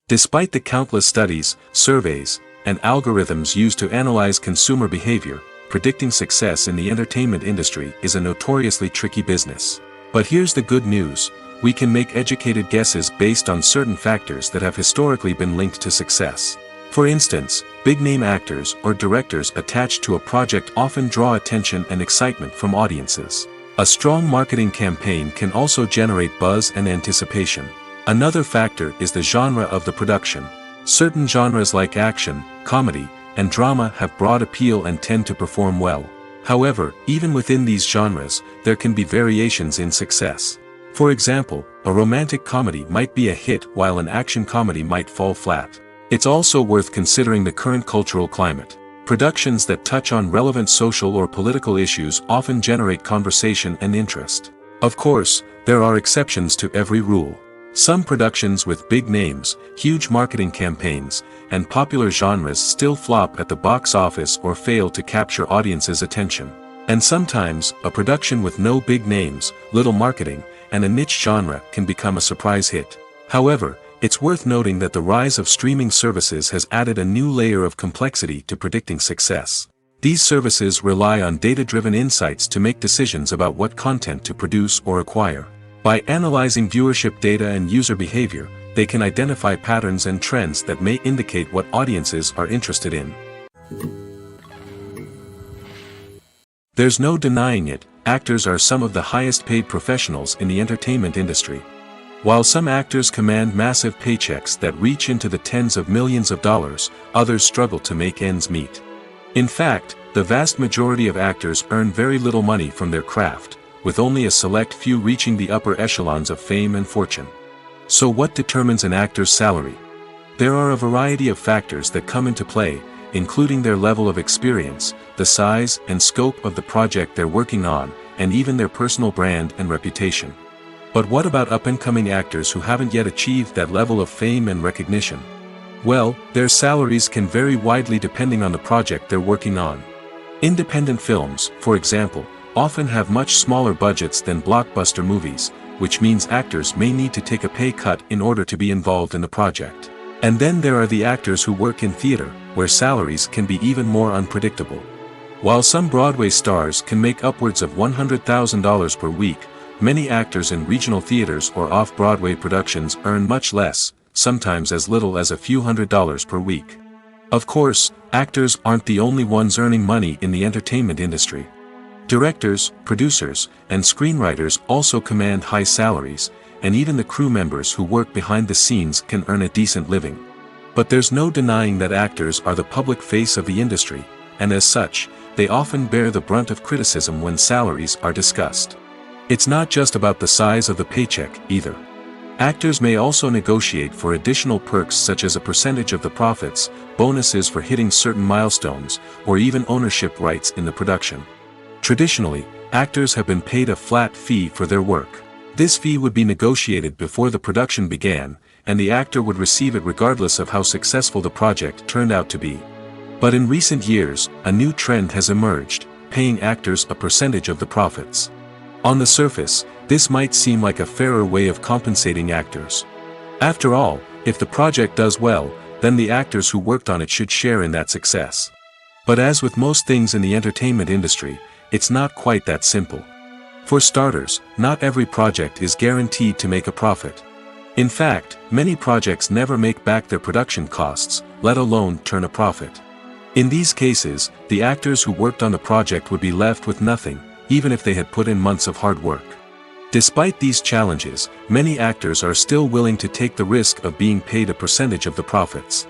Despite the countless studies, surveys, and algorithms used to analyze consumer behavior, predicting success in the entertainment industry is a notoriously tricky business. But here's the good news: we can make educated guesses based on certain factors that have historically been linked to success. For instance, big-name actors or directors attached to a project often draw attention and excitement from audiences. A strong marketing campaign can also generate buzz and anticipation. Another factor is the genre of the production. Certain genres like action, comedy, and drama have broad appeal and tend to perform well. However, even within these genres, there can be variations in success. For example, a romantic comedy might be a hit while an action comedy might fall flat. It's also worth considering the current cultural climate. Productions that touch on relevant social or political issues often generate conversation and interest. Of course, there are exceptions to every rule. Some productions with big names, huge marketing campaigns, and popular genres still flop at the box office or fail to capture audiences' attention. And sometimes, a production with no big names, little marketing, and a niche genre can become a surprise hit. However, it's worth noting that the rise of streaming services has added a new layer of complexity to predicting success. These services rely on data-driven insights to make decisions about what content to produce or acquire. By analyzing viewership data and user behavior, they can identify patterns and trends that may indicate what audiences are interested in. There's no denying it, actors are some of the highest-paid professionals in the entertainment industry. While some actors command massive paychecks that reach into the tens of millions of dollars, others struggle to make ends meet. In fact, the vast majority of actors earn very little money from their craft, with only a select few reaching the upper echelons of fame and fortune. So what determines an actor's salary? There are a variety of factors that come into play, including their level of experience, the size and scope of the project they're working on, and even their personal brand and reputation. But what about up-and-coming actors who haven't yet achieved that level of fame and recognition? Well, their salaries can vary widely depending on the project they're working on. Independent films, for example, often have much smaller budgets than blockbuster movies, which means actors may need to take a pay cut in order to be involved in the project. And then there are the actors who work in theater, where salaries can be even more unpredictable. While some Broadway stars can make upwards of $100,000 per week, many actors in regional theaters or off-Broadway productions earn much less, sometimes as little as a few $100s per week. Of course, actors aren't the only ones earning money in the entertainment industry. Directors, producers, and screenwriters also command high salaries, and even the crew members who work behind the scenes can earn a decent living. But there's no denying that actors are the public face of the industry, and as such, they often bear the brunt of criticism when salaries are discussed. It's not just about the size of the paycheck, either. Actors may also negotiate for additional perks such as a percentage of the profits, bonuses for hitting certain milestones, or even ownership rights in the production. Traditionally, actors have been paid a flat fee for their work. This fee would be negotiated before the production began, and the actor would receive it regardless of how successful the project turned out to be. But in recent years, a new trend has emerged, paying actors a percentage of the profits. On the surface, this might seem like a fairer way of compensating actors. After all, if the project does well, then the actors who worked on it should share in that success. But as with most things in the entertainment industry, it's not quite that simple. For starters, not every project is guaranteed to make a profit. In fact, many projects never make back their production costs, let alone turn a profit. In these cases, the actors who worked on the project would be left with nothing, even if they had put in months of hard work. Despite these challenges, many actors are still willing to take the risk of being paid a percentage of the profits.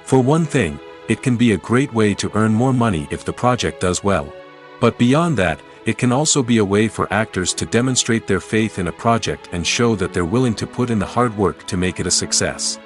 For one thing, it can be a great way to earn more money if the project does well. But beyond that, it can also be a way for actors to demonstrate their faith in a project and show that they're willing to put in the hard work to make it a success.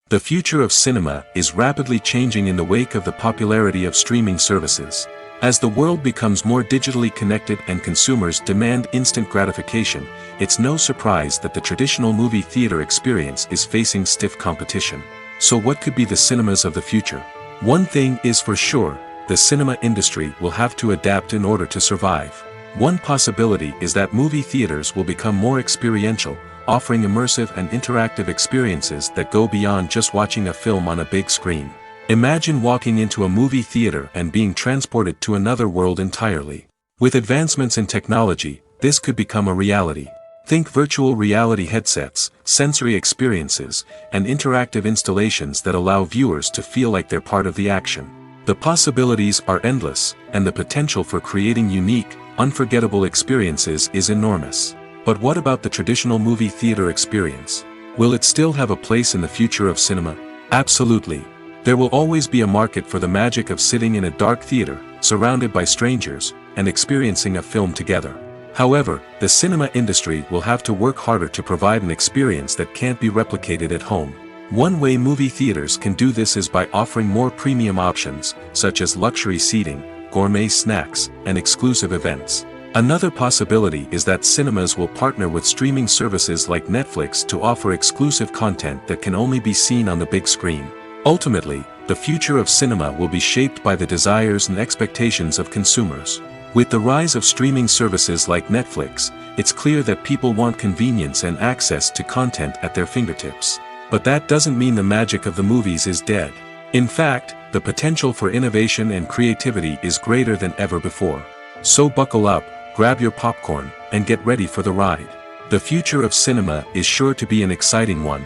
The future of cinema is rapidly changing in the wake of the popularity of streaming services. As the world becomes more digitally connected and consumers demand instant gratification, it's no surprise that the traditional movie theater experience is facing stiff competition. So what could be the cinemas of the future? One thing is for sure, the cinema industry will have to adapt in order to survive. One possibility is that movie theaters will become more experiential, offering immersive and interactive experiences that go beyond just watching a film on a big screen. Imagine walking into a movie theater and being transported to another world entirely. With advancements in technology, this could become a reality. Think virtual reality headsets, sensory experiences, and interactive installations that allow viewers to feel like they're part of the action. The possibilities are endless, and the potential for creating unique, unforgettable experiences is enormous. But what about the traditional movie theater experience? Will it still have a place in the future of cinema? Absolutely. There will always be a market for the magic of sitting in a dark theater, surrounded by strangers, and experiencing a film together. However, the cinema industry will have to work harder to provide an experience that can't be replicated at home. One way movie theaters can do this is by offering more premium options, such as luxury seating, gourmet snacks, and exclusive events. Another possibility is that cinemas will partner with streaming services like Netflix to offer exclusive content that can only be seen on the big screen. Ultimately, the future of cinema will be shaped by the desires and expectations of consumers. With the rise of streaming services like Netflix, it's clear that people want convenience and access to content at their fingertips. But that doesn't mean the magic of the movies is dead. In fact, the potential for innovation and creativity is greater than ever before. So buckle up, grab your popcorn, and get ready for the ride. The future of cinema is sure to be an exciting one.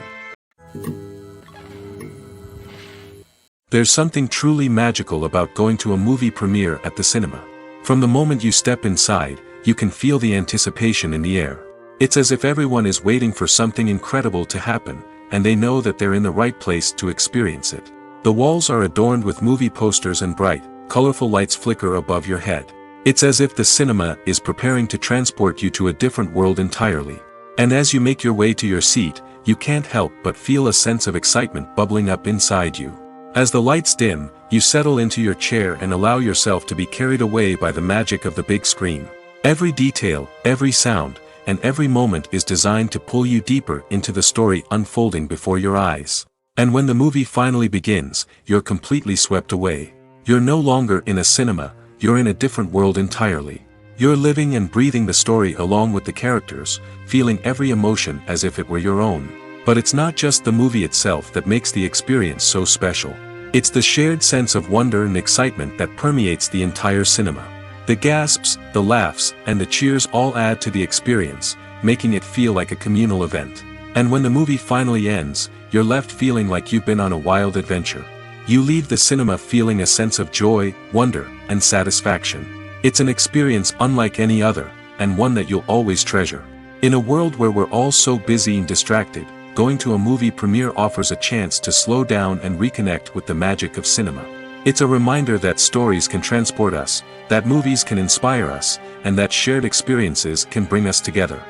There's something truly magical about going to a movie premiere at the cinema. From the moment you step inside, you can feel the anticipation in the air. It's as if everyone is waiting for something incredible to happen, and they know that they're in the right place to experience it. The walls are adorned with movie posters and bright, colorful lights flicker above your head. It's as if the cinema is preparing to transport you to a different world entirely. And as you make your way to your seat, you can't help but feel a sense of excitement bubbling up inside you. As the lights dim, you settle into your chair and allow yourself to be carried away by the magic of the big screen. Every detail, every sound, and every moment is designed to pull you deeper into the story unfolding before your eyes. And when the movie finally begins, you're completely swept away. You're no longer in a cinema, you're in a different world entirely. You're living and breathing the story along with the characters, feeling every emotion as if it were your own. But it's not just the movie itself that makes the experience so special. It's the shared sense of wonder and excitement that permeates the entire cinema. The gasps, the laughs, and the cheers all add to the experience, making it feel like a communal event. And when the movie finally ends, you're left feeling like you've been on a wild adventure. You leave the cinema feeling a sense of joy, wonder, and satisfaction. It's an experience unlike any other, and one that you'll always treasure. In a world where we're all so busy and distracted, going to a movie premiere offers a chance to slow down and reconnect with the magic of cinema. It's a reminder that stories can transport us, that movies can inspire us, and that shared experiences can bring us together.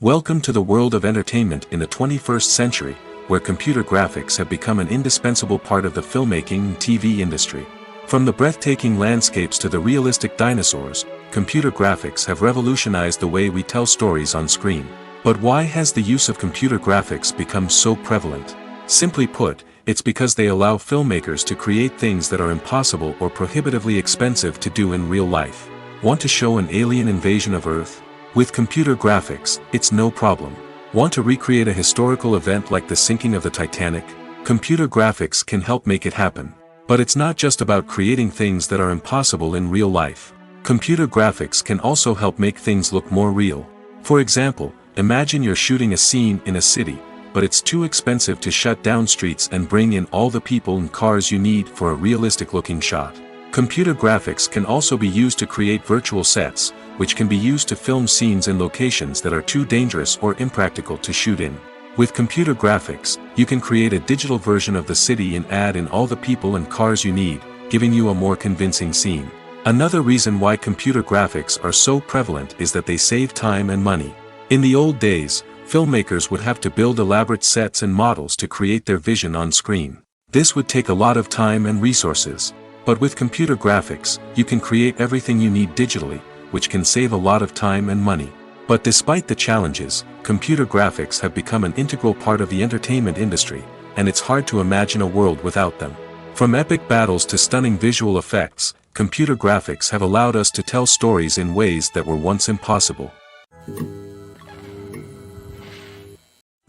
Welcome to the world of entertainment in the 21st century, where computer graphics have become an indispensable part of the filmmaking and TV industry. From the breathtaking landscapes to the realistic dinosaurs, computer graphics have revolutionized the way we tell stories on screen. But why has the use of computer graphics become so prevalent? Simply put, it's because they allow filmmakers to create things that are impossible or prohibitively expensive to do in real life. Want to show an alien invasion of Earth? With computer graphics, it's no problem. Want to recreate a historical event like the sinking of the Titanic? Computer graphics can help make it happen. But it's not just about creating things that are impossible in real life. Computer graphics can also help make things look more real. For example, imagine you're shooting a scene in a city, but it's too expensive to shut down streets and bring in all the people and cars you need for a realistic-looking shot. Computer graphics can also be used to create virtual sets, which can be used to film scenes in locations that are too dangerous or impractical to shoot in. With computer graphics, you can create a digital version of the city and add in all the people and cars you need, giving you a more convincing scene. Another reason why computer graphics are so prevalent is that they save time and money. In the old days, filmmakers would have to build elaborate sets and models to create their vision on screen. This would take a lot of time and resources. But with computer graphics, you can create everything you need digitally, which can save a lot of time and money. But despite the challenges, computer graphics have become an integral part of the entertainment industry, and it's hard to imagine a world without them. From epic battles to stunning visual effects, computer graphics have allowed us to tell stories in ways that were once impossible.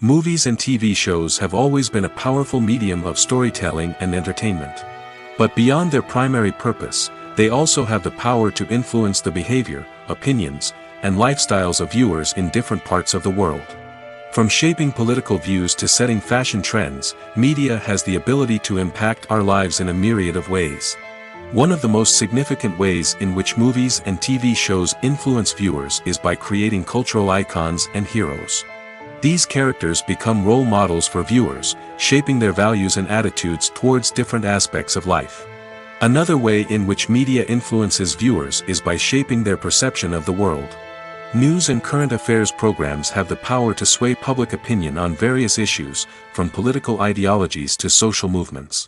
Movies and TV shows have always been a powerful medium of storytelling and entertainment. But beyond their primary purpose, they also have the power to influence the behavior, opinions, and lifestyles of viewers in different parts of the world. From shaping political views to setting fashion trends, media has the ability to impact our lives in a myriad of ways. One of the most significant ways in which movies and TV shows influence viewers is by creating cultural icons and heroes. These characters become role models for viewers, shaping their values and attitudes towards different aspects of life. Another way in which media influences viewers is by shaping their perception of the world. News and current affairs programs have the power to sway public opinion on various issues, from political ideologies to social movements.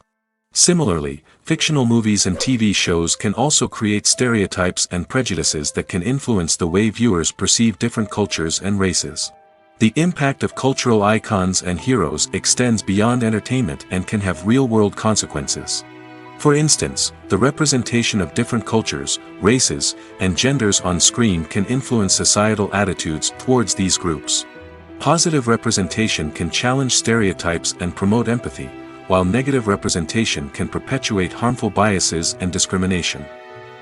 Similarly, fictional movies and TV shows can also create stereotypes and prejudices that can influence the way viewers perceive different cultures and races. The impact of cultural icons and heroes extends beyond entertainment and can have real-world consequences. For instance, the representation of different cultures, races, and genders on screen can influence societal attitudes towards these groups. Positive representation can challenge stereotypes and promote empathy, while negative representation can perpetuate harmful biases and discrimination.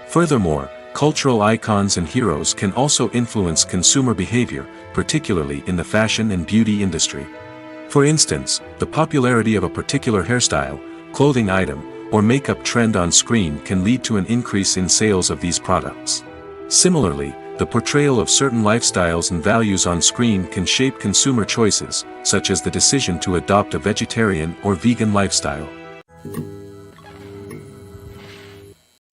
Furthermore, cultural icons and heroes can also influence consumer behavior, particularly in the fashion and beauty industry. For instance, the popularity of a particular hairstyle, clothing item, or makeup trend on screen can lead to an increase in sales of these products. Similarly, the portrayal of certain lifestyles and values on screen can shape consumer choices, such as the decision to adopt a vegetarian or vegan lifestyle.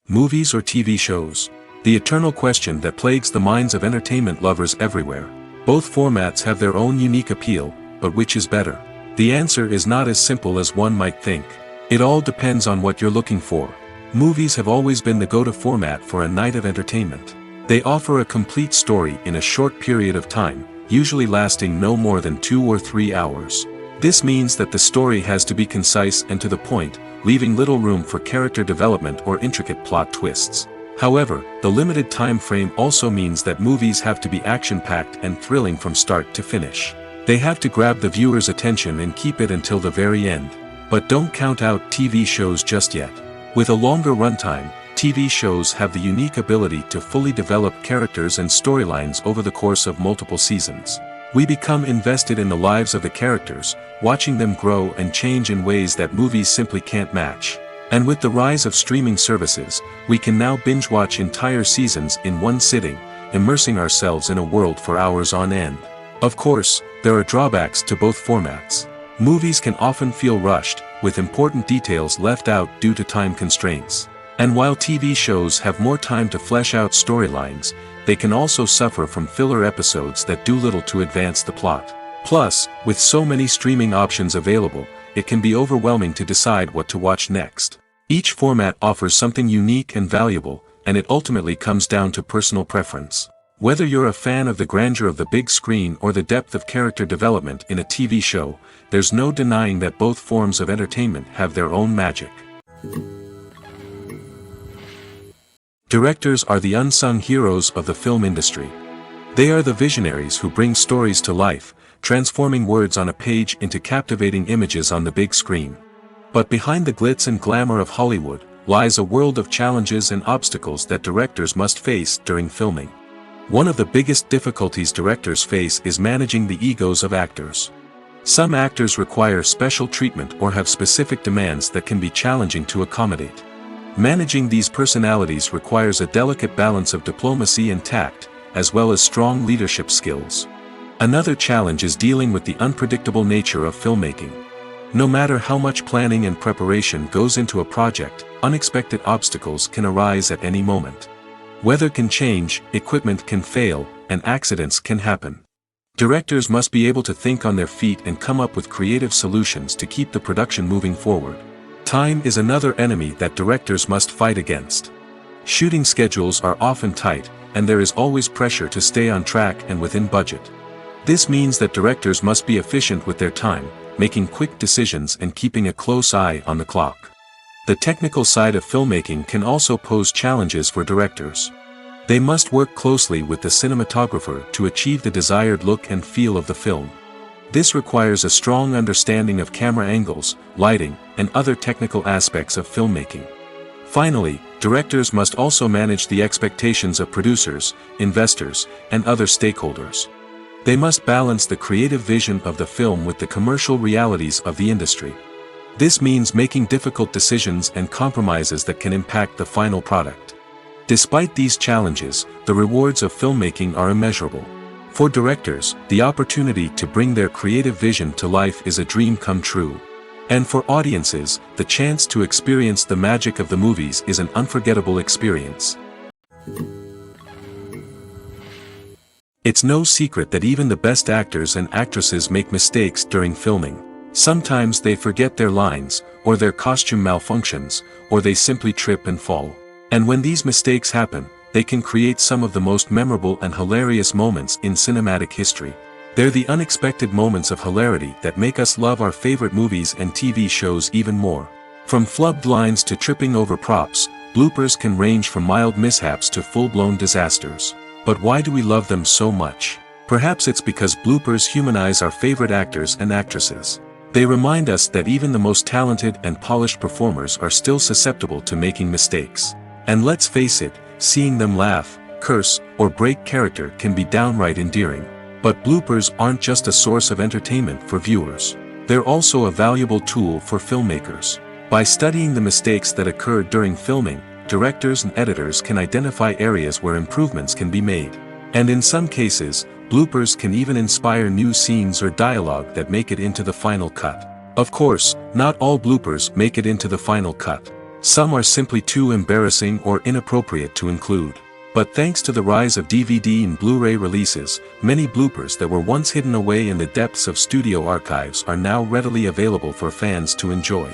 Movies or TV shows? The eternal question that plagues the minds of entertainment lovers everywhere. Both formats have their own unique appeal, but which is better? The answer is not as simple as one might think. It all depends on what you're looking for. Movies have always been the go-to format for a night of entertainment. They offer a complete story in a short period of time, usually lasting no more than 2 or 3 hours. This means that the story has to be concise and to the point, leaving little room for character development or intricate plot twists. However, the limited time frame also means that movies have to be action-packed and thrilling from start to finish. They have to grab the viewer's attention and keep it until the very end. But don't count out TV shows just yet. With a longer runtime, TV shows have the unique ability to fully develop characters and storylines over the course of multiple seasons. We become invested in the lives of the characters, watching them grow and change in ways that movies simply can't match. And with the rise of streaming services, we can now binge-watch entire seasons in one sitting, immersing ourselves in a world for hours on end. Of course, there are drawbacks to both formats. Movies can often feel rushed, with important details left out due to time constraints. And while TV shows have more time to flesh out storylines, they can also suffer from filler episodes that do little to advance the plot. Plus, with so many streaming options available, it can be overwhelming to decide what to watch next. Each format offers something unique and valuable, and it ultimately comes down to personal preference. Whether you're a fan of the grandeur of the big screen or the depth of character development in a TV show, there's no denying that both forms of entertainment have their own magic. Directors are the unsung heroes of the film industry. They are the visionaries who bring stories to life, transforming words on a page into captivating images on the big screen. But behind the glitz and glamour of Hollywood, lies a world of challenges and obstacles that directors must face during filming. One of the biggest difficulties directors face is managing the egos of actors. Some actors require special treatment or have specific demands that can be challenging to accommodate. Managing these personalities requires a delicate balance of diplomacy and tact, as well as strong leadership skills. Another challenge is dealing with the unpredictable nature of filmmaking. No matter how much planning and preparation goes into a project, unexpected obstacles can arise at any moment. Weather can change, equipment can fail, and accidents can happen. Directors must be able to think on their feet and come up with creative solutions to keep the production moving forward. Time is another enemy that directors must fight against. Shooting schedules are often tight, and there is always pressure to stay on track and within budget. This means that directors must be efficient with their time, making quick decisions and keeping a close eye on the clock. The technical side of filmmaking can also pose challenges for directors. They must work closely with the cinematographer to achieve the desired look and feel of the film. This requires a strong understanding of camera angles, lighting, and other technical aspects of filmmaking. Finally, directors must also manage the expectations of producers, investors, and other stakeholders. They must balance the creative vision of the film with the commercial realities of the industry. This means making difficult decisions and compromises that can impact the final product. Despite these challenges, the rewards of filmmaking are immeasurable. For directors, the opportunity to bring their creative vision to life is a dream come true. And for audiences, the chance to experience the magic of the movies is an unforgettable experience. It's no secret that even the best actors and actresses make mistakes during filming. Sometimes they forget their lines, or their costume malfunctions, or they simply trip and fall. And when these mistakes happen, they can create some of the most memorable and hilarious moments in cinematic history. They're the unexpected moments of hilarity that make us love our favorite movies and TV shows even more. From flubbed lines to tripping over props, bloopers can range from mild mishaps to full-blown disasters. But why do we love them so much? Perhaps it's because bloopers humanize our favorite actors and actresses. They remind us that even the most talented and polished performers are still susceptible to making mistakes. And let's face it, seeing them laugh, curse, or break character can be downright endearing. But bloopers aren't just a source of entertainment for viewers. They're also a valuable tool for filmmakers. By studying the mistakes that occur during filming, directors and editors can identify areas where improvements can be made. And in some cases, bloopers can even inspire new scenes or dialogue that make it into the final cut. Of course, not all bloopers make it into the final cut. Some are simply too embarrassing or inappropriate to include. But thanks to the rise of DVD and Blu-ray releases, many bloopers that were once hidden away in the depths of studio archives are now readily available for fans to enjoy.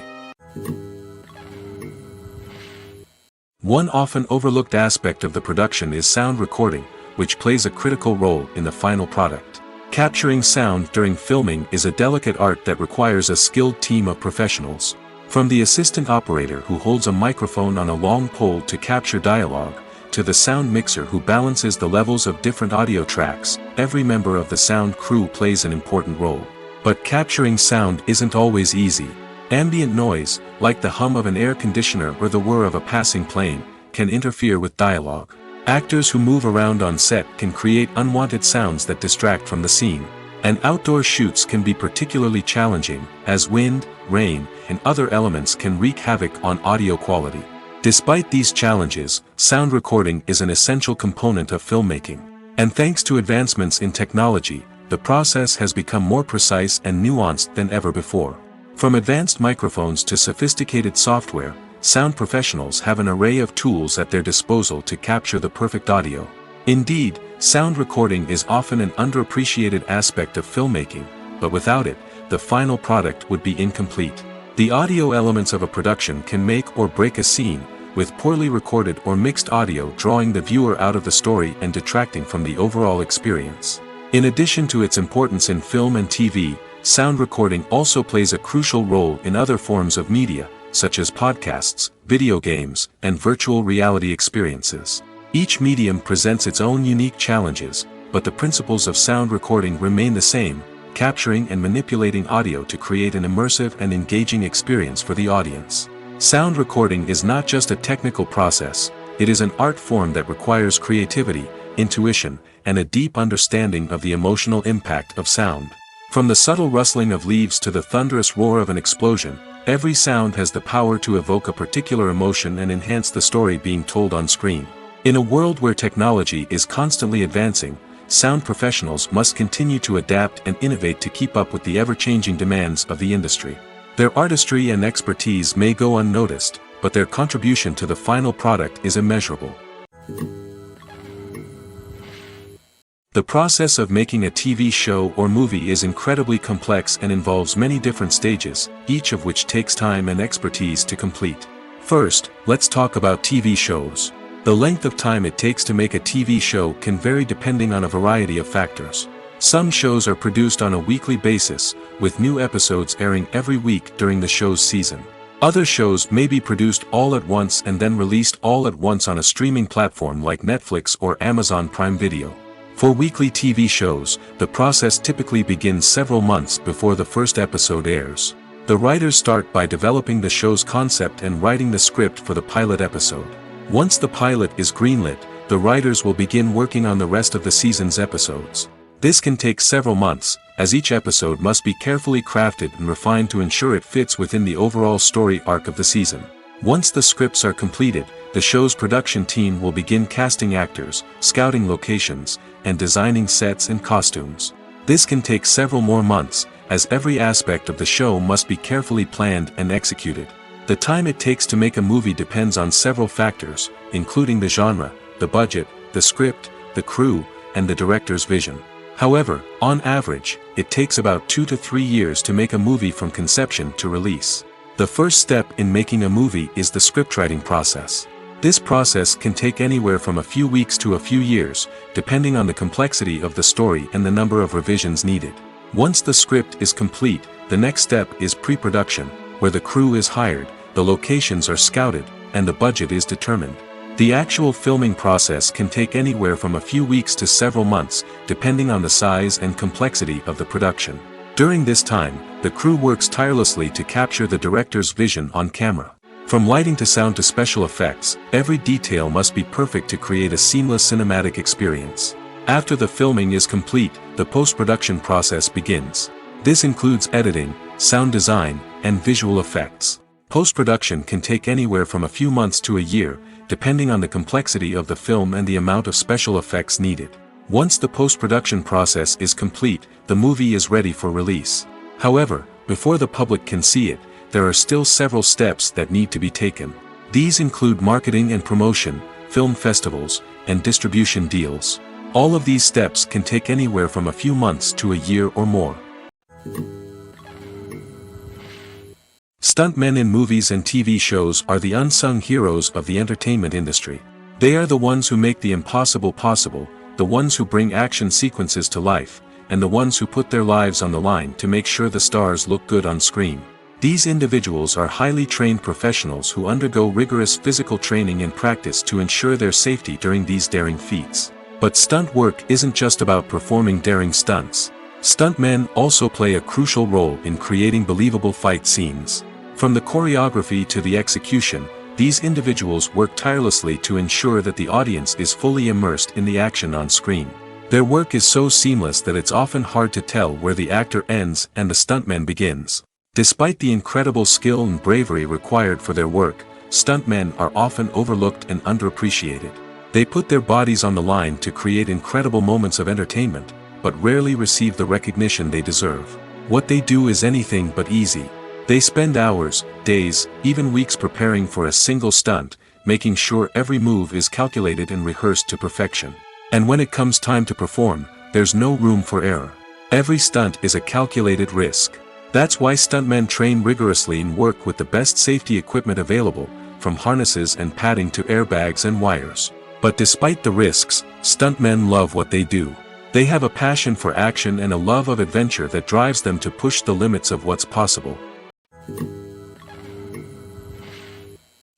One often overlooked aspect of the production is sound recording, which plays a critical role in the final product. Capturing sound during filming is a delicate art that requires a skilled team of professionals. From the assistant operator who holds a microphone on a long pole to capture dialogue, to the sound mixer who balances the levels of different audio tracks, every member of the sound crew plays an important role. But capturing sound isn't always easy. Ambient noise, like the hum of an air conditioner or the whir of a passing plane, can interfere with dialogue. Actors who move around on set can create unwanted sounds that distract from the scene. And outdoor shoots can be particularly challenging, as wind, rain, and other elements can wreak havoc on audio quality. Despite these challenges, sound recording is an essential component of filmmaking. And thanks to advancements in technology, the process has become more precise and nuanced than ever before. From advanced microphones to sophisticated software, sound professionals have an array of tools at their disposal to capture the perfect audio. Indeed, sound recording is often an underappreciated aspect of filmmaking, but without it, the final product would be incomplete. The audio elements of a production can make or break a scene, with poorly recorded or mixed audio drawing the viewer out of the story and detracting from the overall experience. In addition to its importance in film and TV, sound recording also plays a crucial role in other forms of media, such as podcasts, video games, and virtual reality experiences. Each medium presents its own unique challenges, but the principles of sound recording remain the same, capturing and manipulating audio to create an immersive and engaging experience for the audience. Sound recording is not just a technical process, it is an art form that requires creativity, intuition, and a deep understanding of the emotional impact of sound. From the subtle rustling of leaves to the thunderous roar of an explosion, every sound has the power to evoke a particular emotion and enhance the story being told on screen. In a world where technology is constantly advancing, sound professionals must continue to adapt and innovate to keep up with the ever-changing demands of the industry. Their artistry and expertise may go unnoticed, but their contribution to the final product is immeasurable. The process of making a TV show or movie is incredibly complex and involves many different stages, each of which takes time and expertise to complete. First, let's talk about TV shows. The length of time it takes to make a TV show can vary depending on a variety of factors. Some shows are produced on a weekly basis, with new episodes airing every week during the show's season. Other shows may be produced all at once and then released all at once on a streaming platform like Netflix or Amazon Prime Video. For weekly TV shows, the process typically begins several months before the first episode airs. The writers start by developing the show's concept and writing the script for the pilot episode. Once the pilot is greenlit, the writers will begin working on the rest of the season's episodes. This can take several months, as each episode must be carefully crafted and refined to ensure it fits within the overall story arc of the season. Once the scripts are completed, the show's production team will begin casting actors, scouting locations, and designing sets and costumes. This can take several more months, as every aspect of the show must be carefully planned and executed. The time it takes to make a movie depends on several factors, including the genre, the budget, the script, the crew, and the director's vision. However, on average, it takes about 2 to 3 years to make a movie from conception to release. The first step in making a movie is the scriptwriting process. This process can take anywhere from a few weeks to a few years, depending on the complexity of the story and the number of revisions needed. Once the script is complete, the next step is pre-production, where the crew is hired, the locations are scouted, and the budget is determined. The actual filming process can take anywhere from a few weeks to several months, depending on the size and complexity of the production. During this time, the crew works tirelessly to capture the director's vision on camera. From lighting to sound to special effects, every detail must be perfect to create a seamless cinematic experience. After the filming is complete, the post-production process begins. This includes editing, sound design, and visual effects. Post-production can take anywhere from a few months to a year, depending on the complexity of the film and the amount of special effects needed. Once the post-production process is complete, the movie is ready for release. However, before the public can see it, there are still several steps that need to be taken. These include marketing and promotion, film festivals, and distribution deals. All of these steps can take anywhere from a few months to a year or more. Stuntmen in movies and TV shows are the unsung heroes of the entertainment industry. They are the ones who make the impossible possible, the ones who bring action sequences to life, and the ones who put their lives on the line to make sure the stars look good on screen. These individuals are highly trained professionals who undergo rigorous physical training and practice to ensure their safety during these daring feats. But stunt work isn't just about performing daring stunts. Stuntmen also play a crucial role in creating believable fight scenes. From the choreography to the execution, these individuals work tirelessly to ensure that the audience is fully immersed in the action on screen. Their work is so seamless that it's often hard to tell where the actor ends and the stuntman begins. Despite the incredible skill and bravery required for their work, stuntmen are often overlooked and underappreciated. They put their bodies on the line to create incredible moments of entertainment, but rarely receive the recognition they deserve. What they do is anything but easy. They spend hours, days, even weeks preparing for a single stunt, making sure every move is calculated and rehearsed to perfection. And when it comes time to perform, there's no room for error. Every stunt is a calculated risk. That's why stuntmen train rigorously and work with the best safety equipment available, from harnesses and padding to airbags and wires. But despite the risks, stuntmen love what they do. They have a passion for action and a love of adventure that drives them to push the limits of what's possible.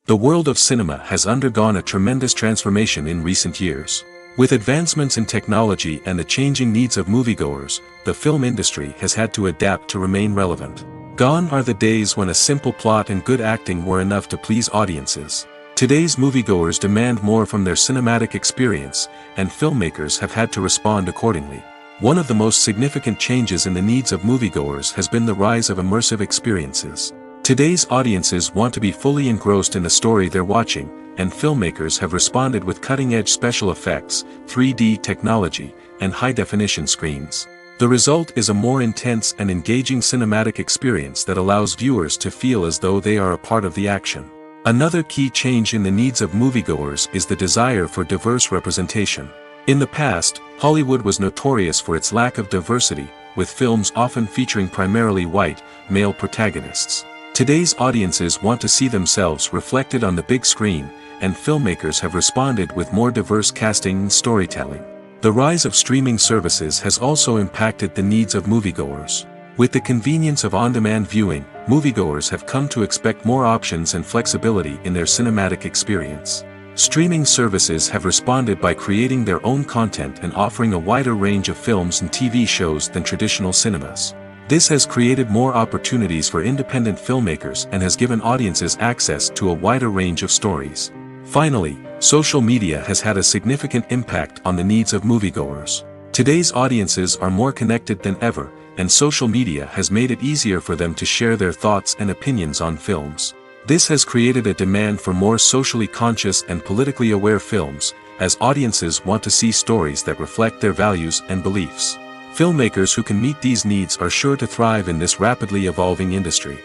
The world of cinema has undergone a tremendous transformation in recent years. With advancements in technology and the changing needs of moviegoers, the film industry has had to adapt to remain relevant. Gone are the days when a simple plot and good acting were enough to please audiences. Today's moviegoers demand more from their cinematic experience, and filmmakers have had to respond accordingly. One of the most significant changes in the needs of moviegoers has been the rise of immersive experiences. Today's audiences want to be fully engrossed in the story they're watching, and filmmakers have responded with cutting-edge special effects, 3D technology, and high-definition screens. The result is a more intense and engaging cinematic experience that allows viewers to feel as though they are a part of the action. Another key change in the needs of moviegoers is the desire for diverse representation. In the past, Hollywood was notorious for its lack of diversity, with films often featuring primarily white, male protagonists. Today's audiences want to see themselves reflected on the big screen, and filmmakers have responded with more diverse casting and storytelling. The rise of streaming services has also impacted the needs of moviegoers. With the convenience of on-demand viewing, moviegoers have come to expect more options and flexibility in their cinematic experience. Streaming services have responded by creating their own content and offering a wider range of films and TV shows than traditional cinemas. This has created more opportunities for independent filmmakers and has given audiences access to a wider range of stories. Finally, social media has had a significant impact on the needs of moviegoers. Today's audiences are more connected than ever, and social media has made it easier for them to share their thoughts and opinions on films. This has created a demand for more socially conscious and politically aware films, as audiences want to see stories that reflect their values and beliefs. Filmmakers who can meet these needs are sure to thrive in this rapidly evolving industry.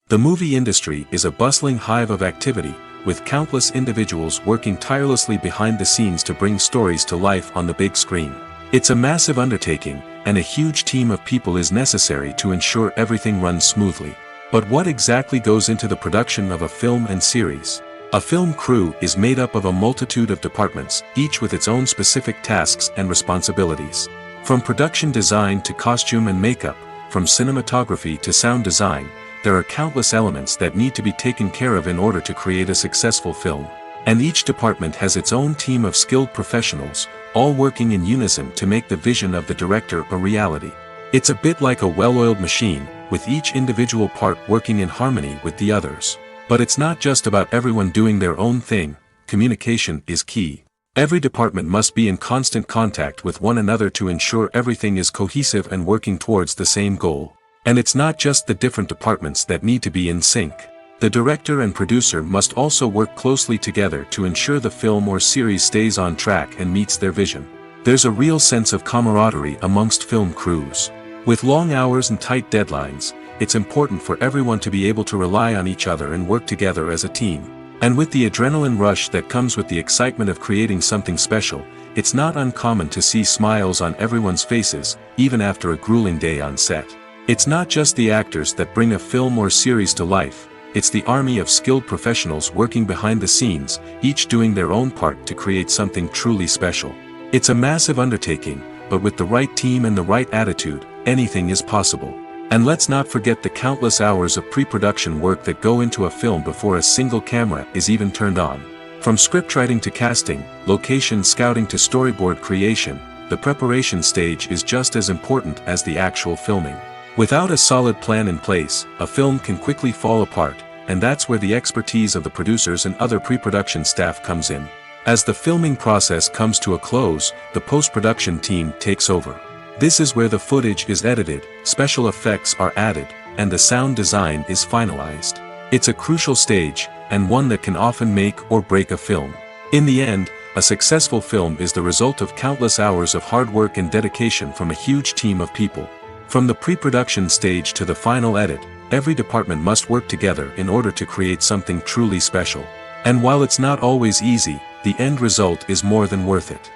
The movie industry is a bustling hive of activity, with countless individuals working tirelessly behind the scenes to bring stories to life on the big screen. It's a massive undertaking, and a huge team of people is necessary to ensure everything runs smoothly. But what exactly goes into the production of a film and series? A film crew is made up of a multitude of departments, each with its own specific tasks and responsibilities. From production design to costume and makeup, from cinematography to sound design, there are countless elements that need to be taken care of in order to create a successful film. And each department has its own team of skilled professionals, all working in unison to make the vision of the director a reality. It's a bit like a well-oiled machine, with each individual part working in harmony with the others. But it's not just about everyone doing their own thing. Communication is key. Every department must be in constant contact with one another to ensure everything is cohesive and working towards the same goal. And it's not just the different departments that need to be in sync. The director and producer must also work closely together to ensure the film or series stays on track and meets their vision. There's a real sense of camaraderie amongst film crews. With long hours and tight deadlines, it's important for everyone to be able to rely on each other and work together as a team. And with the adrenaline rush that comes with the excitement of creating something special, it's not uncommon to see smiles on everyone's faces, even after a grueling day on set. It's not just the actors that bring a film or series to life, it's the army of skilled professionals working behind the scenes, each doing their own part to create something truly special. It's a massive undertaking, but with the right team and the right attitude, anything is possible. And let's not forget the countless hours of pre-production work that go into a film before a single camera is even turned on. From scriptwriting to casting, location scouting to storyboard creation, the preparation stage is just as important as the actual filming. Without a solid plan in place, a film can quickly fall apart, and that's where the expertise of the producers and other pre-production staff comes in. As the filming process comes to a close, the post-production team takes over. This is where the footage is edited, special effects are added, and the sound design is finalized. It's a crucial stage, and one that can often make or break a film. In the end, a successful film is the result of countless hours of hard work and dedication from a huge team of people. From the pre-production stage to the final edit, every department must work together in order to create something truly special. And while it's not always easy, the end result is more than worth it.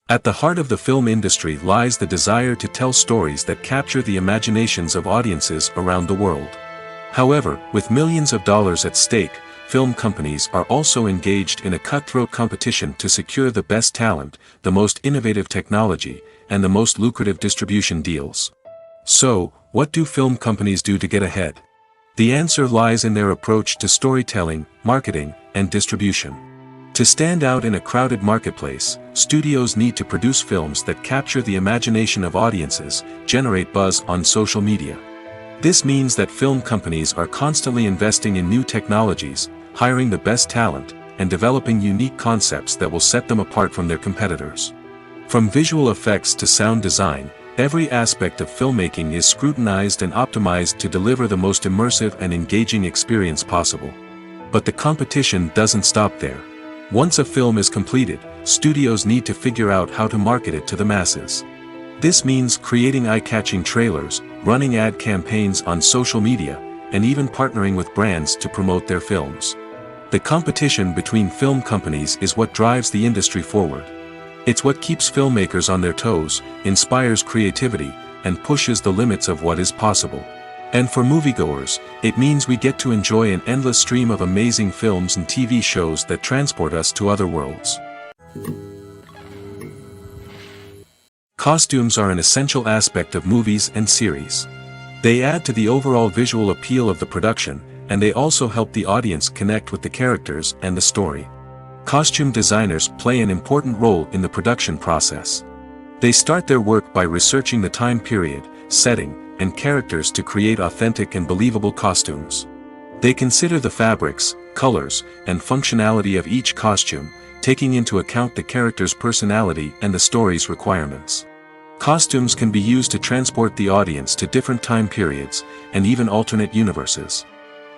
At the heart of the film industry lies the desire to tell stories that capture the imaginations of audiences around the world. However, with millions of dollars at stake, film companies are also engaged in a cutthroat competition to secure the best talent, the most innovative technology, and the most lucrative distribution deals. So, what do film companies do to get ahead? The answer lies in their approach to storytelling, marketing, and distribution. To stand out in a crowded marketplace, studios need to produce films that capture the imagination of audiences, generate buzz on social media. This means that film companies are constantly investing in new technologies, hiring the best talent, and developing unique concepts that will set them apart from their competitors. From visual effects to sound design, every aspect of filmmaking is scrutinized and optimized to deliver the most immersive and engaging experience possible. But the competition doesn't stop there. Once a film is completed, studios need to figure out how to market it to the masses. This means creating eye-catching trailers, running ad campaigns on social media, and even partnering with brands to promote their films. The competition between film companies is what drives the industry forward. It's what keeps filmmakers on their toes, inspires creativity, and pushes the limits of what is possible. And for moviegoers, it means we get to enjoy an endless stream of amazing films and TV shows that transport us to other worlds. Costumes are an essential aspect of movies and series. They add to the overall visual appeal of the production, and they also help the audience connect with the characters and the story. Costume designers play an important role in the production process. They start their work by researching the time period, setting, and characters to create authentic and believable costumes. They consider the fabrics, colors, and functionality of each costume, taking into account the character's personality and the story's requirements. Costumes can be used to transport the audience to different time periods, and even alternate universes.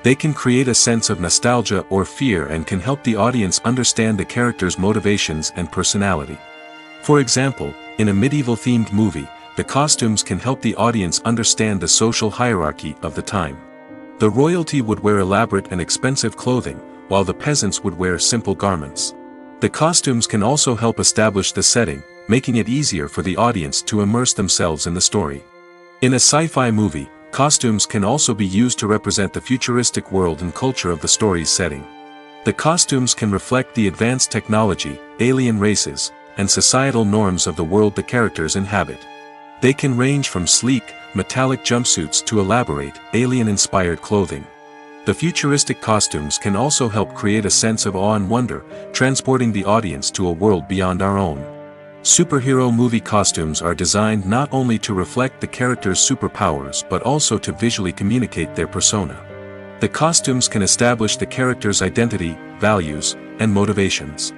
They can create a sense of nostalgia or fear and can help the audience understand the character's motivations and personality. For example, in a medieval-themed movie, the costumes can help the audience understand the social hierarchy of the time. The royalty would wear elaborate and expensive clothing, while the peasants would wear simple garments. The costumes can also help establish the setting, making it easier for the audience to immerse themselves in the story. In a sci-fi movie, costumes can also be used to represent the futuristic world and culture of the story's setting. The costumes can reflect the advanced technology, alien races, and societal norms of the world the characters inhabit. They can range from sleek, metallic jumpsuits to elaborate, alien-inspired clothing. The futuristic costumes can also help create a sense of awe and wonder, transporting the audience to a world beyond our own. Superhero movie costumes are designed not only to reflect the character's superpowers but also to visually communicate their persona. The costumes can establish the character's identity, values, and motivations.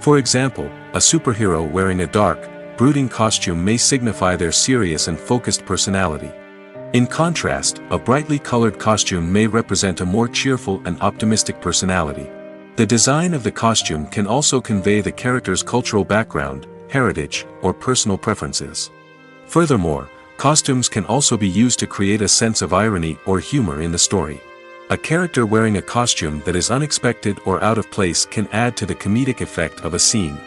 For example, a superhero wearing a dark, brooding costume may signify their serious and focused personality. In contrast, a brightly colored costume may represent a more cheerful and optimistic personality. The design of the costume can also convey the character's cultural background, heritage, or personal preferences. Furthermore, costumes can also be used to create a sense of irony or humor in the story. A character wearing a costume that is unexpected or out of place can add to the comedic effect of a scene.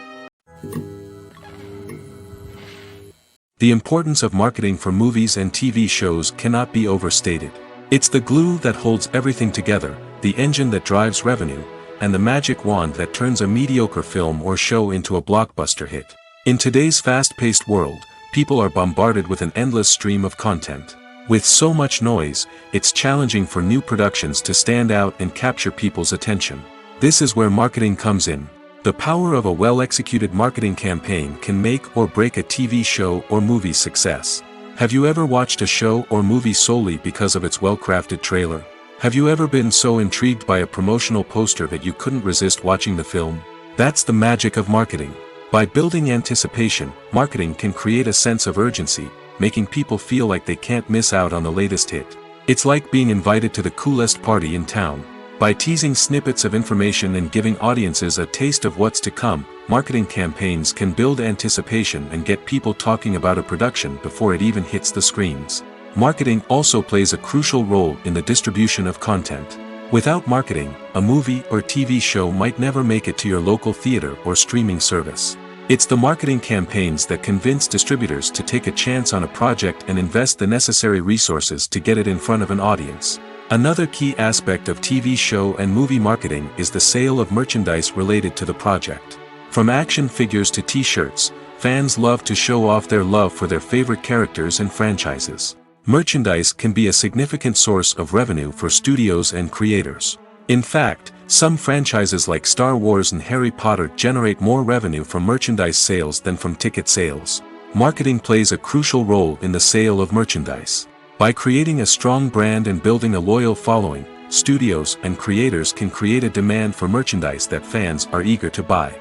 The importance of marketing for movies and TV shows cannot be overstated. It's the glue that holds everything together, the engine that drives revenue, and the magic wand that turns a mediocre film or show into a blockbuster hit. In today's fast-paced world, people are bombarded with an endless stream of content. With so much noise, it's challenging for new productions to stand out and capture people's attention. This is where marketing comes in. The power of a well-executed marketing campaign can make or break a TV show or movie's success. Have you ever watched a show or movie solely because of its well-crafted trailer? Have you ever been so intrigued by a promotional poster that you couldn't resist watching the film? That's the magic of marketing. By building anticipation, marketing can create a sense of urgency, making people feel like they can't miss out on the latest hit. It's like being invited to the coolest party in town. By teasing snippets of information and giving audiences a taste of what's to come, marketing campaigns can build anticipation and get people talking about a production before it even hits the screens. Marketing also plays a crucial role in the distribution of content. Without marketing, a movie or TV show might never make it to your local theater or streaming service. It's the marketing campaigns that convince distributors to take a chance on a project and invest the necessary resources to get it in front of an audience. Another key aspect of TV show and movie marketing is the sale of merchandise related to the project. From action figures to t-shirts, fans love to show off their love for their favorite characters and franchises. Merchandise can be a significant source of revenue for studios and creators. In fact, some franchises like Star Wars and Harry Potter generate more revenue from merchandise sales than from ticket sales. Marketing plays a crucial role in the sale of merchandise. By creating a strong brand and building a loyal following, studios and creators can create a demand for merchandise that fans are eager to buy.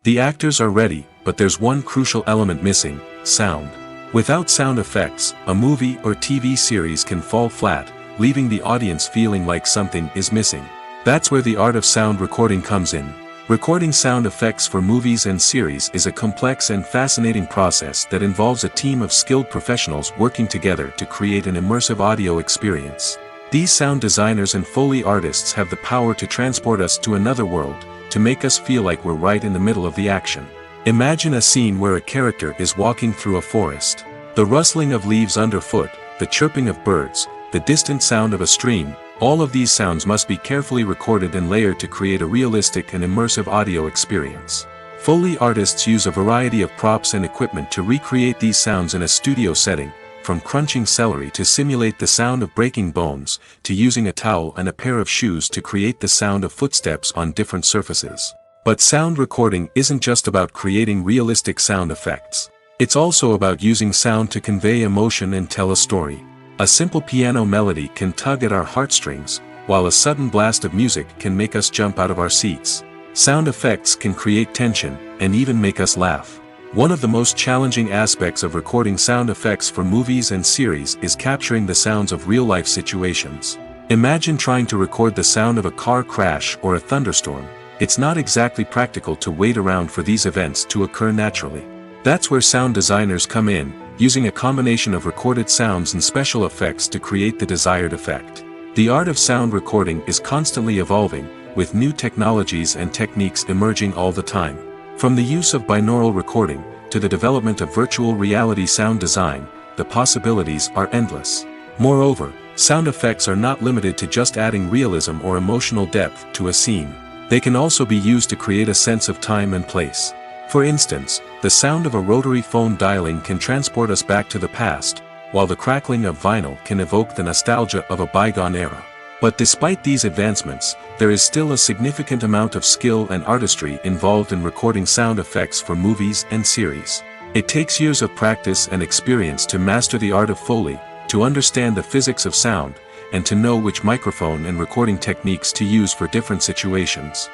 The actors are ready, but there's one crucial element missing: sound. Without sound effects, a movie or TV series can fall flat, leaving the audience feeling like something is missing. That's where the art of sound recording comes in. Recording sound effects for movies and series is a complex and fascinating process that involves a team of skilled professionals working together to create an immersive audio experience. These sound designers and Foley artists have the power to transport us to another world, to make us feel like we're right in the middle of the action. Imagine a scene where a character is walking through a forest. The rustling of leaves underfoot, the chirping of birds, the distant sound of a stream, all of these sounds must be carefully recorded and layered to create a realistic and immersive audio experience. Foley artists use a variety of props and equipment to recreate these sounds in a studio setting, from crunching celery to simulate the sound of breaking bones, to using a towel and a pair of shoes to create the sound of footsteps on different surfaces. But sound recording isn't just about creating realistic sound effects. It's also about using sound to convey emotion and tell a story. A simple piano melody can tug at our heartstrings, while a sudden blast of music can make us jump out of our seats. Sound effects can create tension, and even make us laugh. One of the most challenging aspects of recording sound effects for movies and series is capturing the sounds of real-life situations. Imagine trying to record the sound of a car crash or a thunderstorm. It's not exactly practical to wait around for these events to occur naturally. That's where sound designers come in, using a combination of recorded sounds and special effects to create the desired effect. The art of sound recording is constantly evolving, with new technologies and techniques emerging all the time. From the use of binaural recording, to the development of virtual reality sound design, the possibilities are endless. Moreover, sound effects are not limited to just adding realism or emotional depth to a scene. They can also be used to create a sense of time and place. For instance, the sound of a rotary phone dialing can transport us back to the past, while the crackling of vinyl can evoke the nostalgia of a bygone era. But despite these advancements, there is still a significant amount of skill and artistry involved in recording sound effects for movies and series. It takes years of practice and experience to master the art of Foley, to understand the physics of sound, and to know which microphone and recording techniques to use for different situations.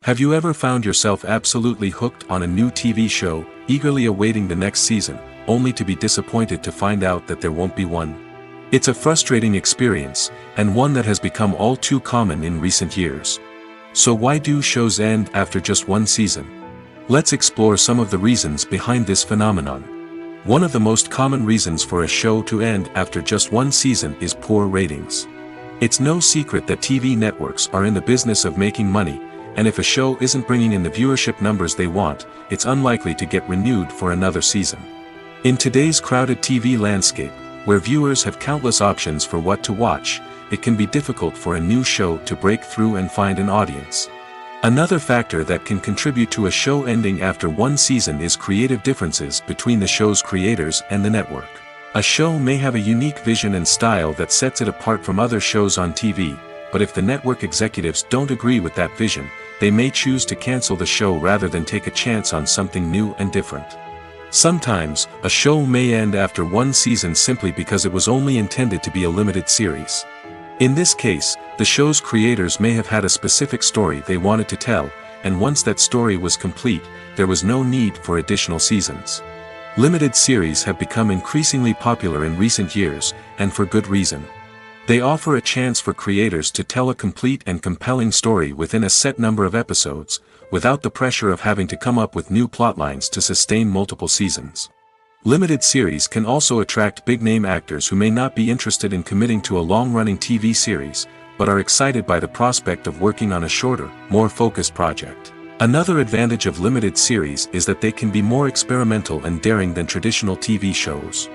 Have you ever found yourself absolutely hooked on a new TV show, eagerly awaiting the next season, only to be disappointed to find out that there won't be one? It's a frustrating experience, and one that has become all too common in recent years. So why do shows end after just one season? Let's explore some of the reasons behind this phenomenon. One of the most common reasons for a show to end after just one season is poor ratings. It's no secret that TV networks are in the business of making money, and if a show isn't bringing in the viewership numbers they want, it's unlikely to get renewed for another season. In today's crowded TV landscape, where viewers have countless options for what to watch, it can be difficult for a new show to break through and find an audience. Another factor that can contribute to a show ending after one season is creative differences between the show's creators and the network. A show may have a unique vision and style that sets it apart from other shows on TV, but if the network executives don't agree with that vision, they may choose to cancel the show rather than take a chance on something new and different. Sometimes, a show may end after one season simply because it was only intended to be a limited series. In this case, the show's creators may have had a specific story they wanted to tell, and once that story was complete, there was no need for additional seasons. Limited series have become increasingly popular in recent years, and for good reason. They offer a chance for creators to tell a complete and compelling story within a set number of episodes, without the pressure of having to come up with new plotlines to sustain multiple seasons. Limited series can also attract big-name actors who may not be interested in committing to a long-running TV series, but are excited by the prospect of working on a shorter, more focused project. Another advantage of limited series is that they can be more experimental and daring than traditional TV shows.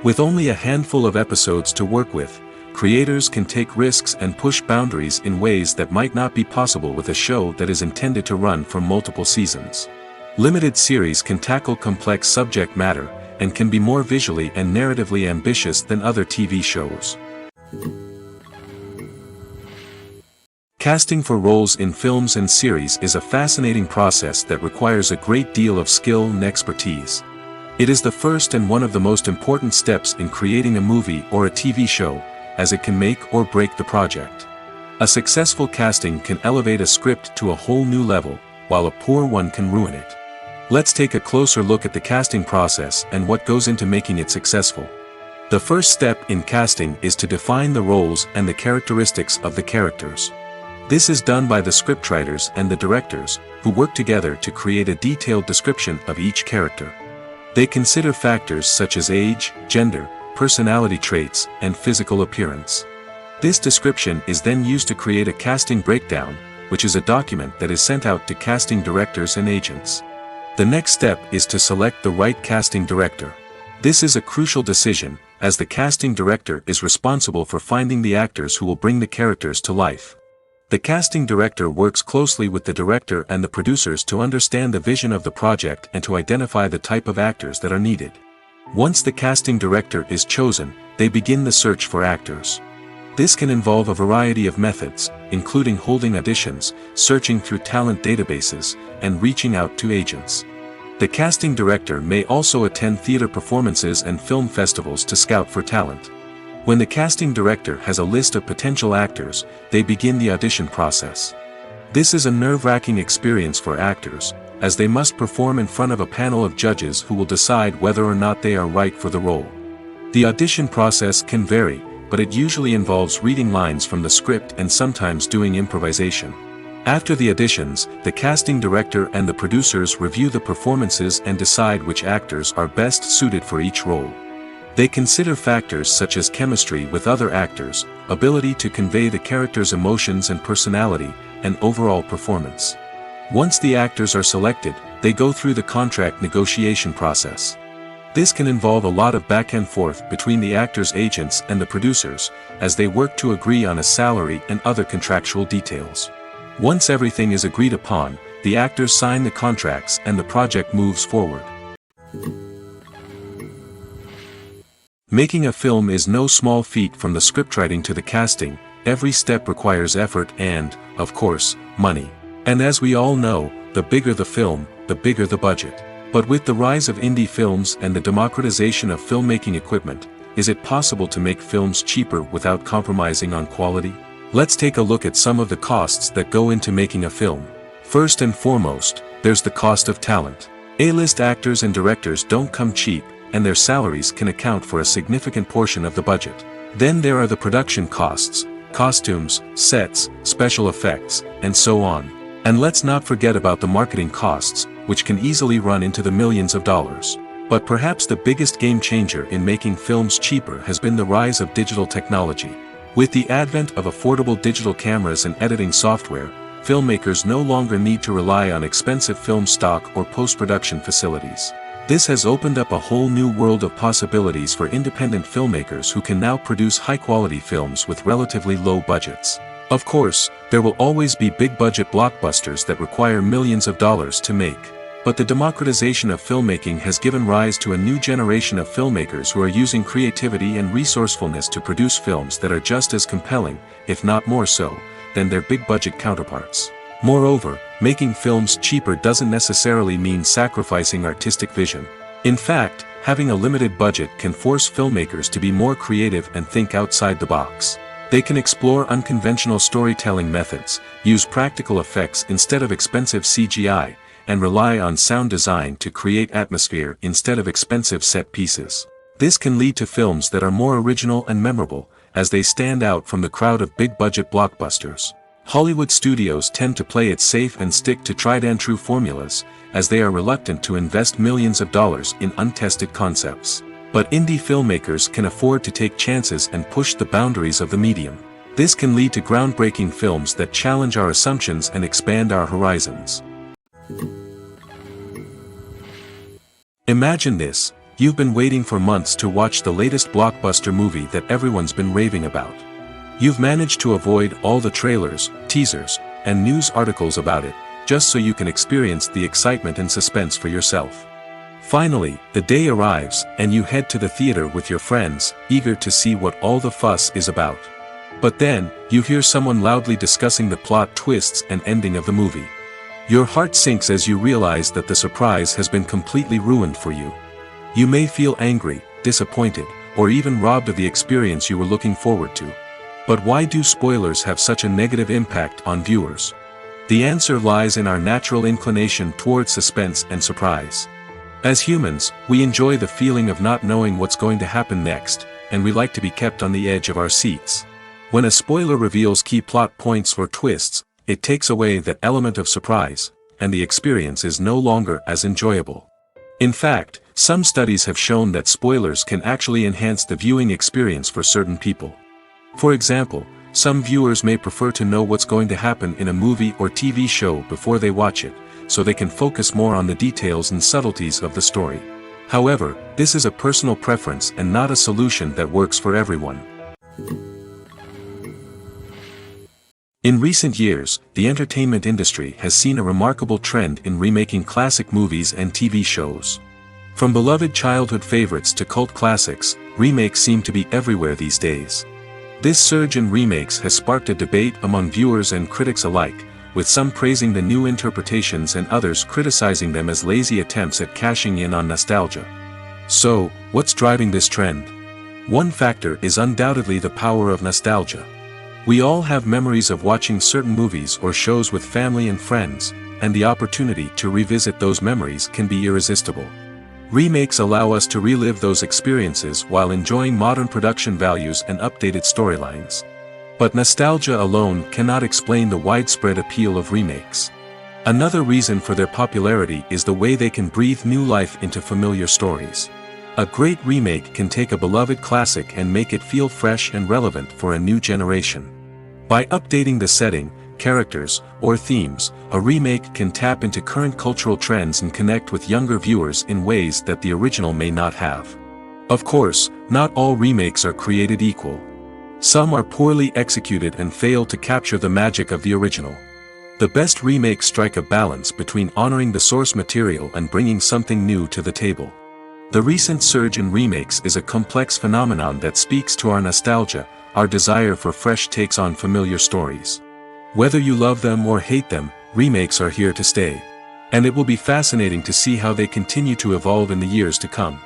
With only a handful of episodes to work with, creators can take risks and push boundaries in ways that might not be possible with a show that is intended to run for multiple seasons. Limited series can tackle complex subject matter, and can be more visually and narratively ambitious than other TV shows. Casting for roles in films and series is a fascinating process that requires a great deal of skill and expertise. It is the first and one of the most important steps in creating a movie or a TV show, as it can make or break the project. A successful casting can elevate a script to a whole new level, while a poor one can ruin it. Let's take a closer look at the casting process and what goes into making it successful. The first step in casting is to define the roles and the characteristics of the characters. This is done by the scriptwriters and the directors, who work together to create a detailed description of each character. They consider factors such as age, gender, personality traits, and physical appearance. This description is then used to create a casting breakdown, which is a document that is sent out to casting directors and agents. The next step is to select the right casting director. This is a crucial decision, as the casting director is responsible for finding the actors who will bring the characters to life. The casting director works closely with the director and the producers to understand the vision of the project and to identify the type of actors that are needed. Once the casting director is chosen, they begin the search for actors. This can involve a variety of methods, including holding auditions, searching through talent databases, and reaching out to agents. The casting director may also attend theater performances and film festivals to scout for talent. When the casting director has a list of potential actors, they begin the audition process. This is a nerve-wracking experience for actors, as they must perform in front of a panel of judges who will decide whether or not they are right for the role. The audition process can vary, but it usually involves reading lines from the script and sometimes doing improvisation. After the auditions, the casting director and the producers review the performances and decide which actors are best suited for each role. They consider factors such as chemistry with other actors, ability to convey the character's emotions and personality, and overall performance. Once the actors are selected, they go through the contract negotiation process. This can involve a lot of back and forth between the actors' agents and the producers, as they work to agree on a salary and other contractual details. Once everything is agreed upon, the actors sign the contracts and the project moves forward. Making a film is no small feat. From the scriptwriting to the casting, every step requires effort and, of course, money. And as we all know, the bigger the film, the bigger the budget. But with the rise of indie films and the democratization of filmmaking equipment, is it possible to make films cheaper without compromising on quality? Let's take a look at some of the costs that go into making a film. First and foremost, there's the cost of talent. A-list actors and directors don't come cheap, and their salaries can account for a significant portion of the budget. Then there are the production costs, costumes, sets, special effects, and so on. And let's not forget about the marketing costs, which can easily run into the millions of dollars. But perhaps the biggest game changer in making films cheaper has been the rise of digital technology. With the advent of affordable digital cameras and editing software, filmmakers no longer need to rely on expensive film stock or post-production facilities. This has opened up a whole new world of possibilities for independent filmmakers who can now produce high-quality films with relatively low budgets. Of course, there will always be big-budget blockbusters that require millions of dollars to make. But the democratization of filmmaking has given rise to a new generation of filmmakers who are using creativity and resourcefulness to produce films that are just as compelling, if not more so, than their big-budget counterparts. Moreover, making films cheaper doesn't necessarily mean sacrificing artistic vision. In fact, having a limited budget can force filmmakers to be more creative and think outside the box. They can explore unconventional storytelling methods, use practical effects instead of expensive CGI, and rely on sound design to create atmosphere instead of expensive set pieces. This can lead to films that are more original and memorable, as they stand out from the crowd of big-budget blockbusters. Hollywood studios tend to play it safe and stick to tried-and-true formulas, as they are reluctant to invest millions of dollars in untested concepts. But indie filmmakers can afford to take chances and push the boundaries of the medium. This can lead to groundbreaking films that challenge our assumptions and expand our horizons. Imagine this: you've been waiting for months to watch the latest blockbuster movie that everyone's been raving about. You've managed to avoid all the trailers, teasers, and news articles about it, just so you can experience the excitement and suspense for yourself. Finally, the day arrives, and you head to the theater with your friends, eager to see what all the fuss is about. But then, you hear someone loudly discussing the plot twists and ending of the movie. Your heart sinks as you realize that the surprise has been completely ruined for you. You may feel angry, disappointed, or even robbed of the experience you were looking forward to. But why do spoilers have such a negative impact on viewers? The answer lies in our natural inclination towards suspense and surprise. As humans, we enjoy the feeling of not knowing what's going to happen next, and we like to be kept on the edge of our seats. When a spoiler reveals key plot points or twists, it takes away that element of surprise, and the experience is no longer as enjoyable. In fact, some studies have shown that spoilers can actually enhance the viewing experience for certain people. For example, some viewers may prefer to know what's going to happen in a movie or TV show before they watch it, so they can focus more on the details and subtleties of the story. However, this is a personal preference and not a solution that works for everyone. In recent years, the entertainment industry has seen a remarkable trend in remaking classic movies and TV shows. From beloved childhood favorites to cult classics, remakes seem to be everywhere these days. This surge in remakes has sparked a debate among viewers and critics alike, with some praising the new interpretations and others criticizing them as lazy attempts at cashing in on nostalgia. So, what's driving this trend? One factor is undoubtedly the power of nostalgia. We all have memories of watching certain movies or shows with family and friends, and the opportunity to revisit those memories can be irresistible. Remakes allow us to relive those experiences while enjoying modern production values and updated storylines. But nostalgia alone cannot explain the widespread appeal of remakes. Another reason for their popularity is the way they can breathe new life into familiar stories. A great remake can take a beloved classic and make it feel fresh and relevant for a new generation. By updating the setting, characters, or themes, a remake can tap into current cultural trends and connect with younger viewers in ways that the original may not have. Of course, not all remakes are created equal. Some are poorly executed and fail to capture the magic of the original. The best remakes strike a balance between honoring the source material and bringing something new to the table. The recent surge in remakes is a complex phenomenon that speaks to our nostalgia, our desire for fresh takes on familiar stories. Whether you love them or hate them, remakes are here to stay. And it will be fascinating to see how they continue to evolve in the years to come.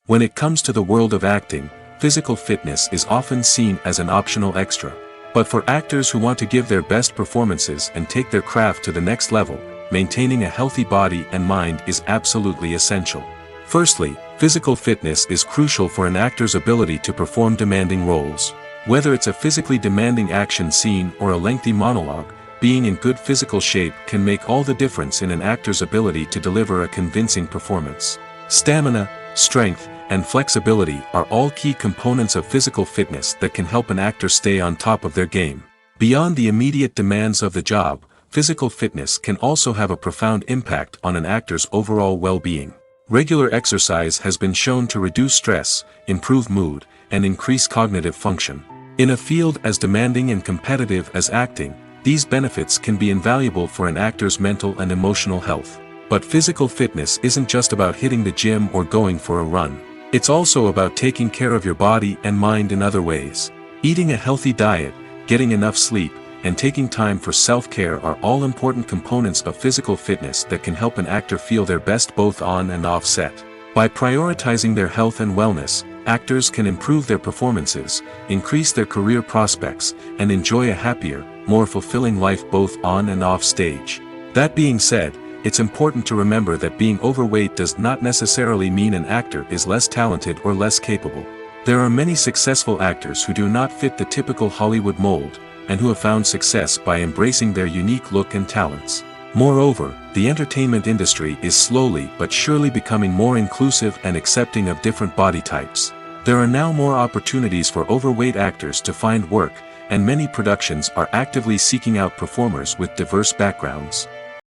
When it comes to the world of acting, physical fitness is often seen as an optional extra. But for actors who want to give their best performances and take their craft to the next level, maintaining a healthy body and mind is absolutely essential. Firstly, physical fitness is crucial for an actor's ability to perform demanding roles. Whether it's a physically demanding action scene or a lengthy monologue, being in good physical shape can make all the difference in an actor's ability to deliver a convincing performance. Stamina, strength, and flexibility are all key components of physical fitness that can help an actor stay on top of their game. Beyond the immediate demands of the job, physical fitness can also have a profound impact on an actor's overall well-being. Regular exercise has been shown to reduce stress, improve mood, and increase cognitive function. In a field as demanding and competitive as acting, these benefits can be invaluable for an actor's mental and emotional health. But physical fitness isn't just about hitting the gym or going for a run. It's also about taking care of your body and mind in other ways. Eating a healthy diet, getting enough sleep, and taking time for self-care are all important components of physical fitness that can help an actor feel their best both on and off set. By prioritizing their health and wellness, actors can improve their performances, increase their career prospects, and enjoy a happier, more fulfilling life both on and off stage. That being said, it's important to remember that being overweight does not necessarily mean an actor is less talented or less capable. There are many successful actors who do not fit the typical Hollywood mold, and who have found success by embracing their unique look and talents. Moreover, the entertainment industry is slowly but surely becoming more inclusive and accepting of different body types. There are now more opportunities for overweight actors to find work, and many productions are actively seeking out performers with diverse backgrounds.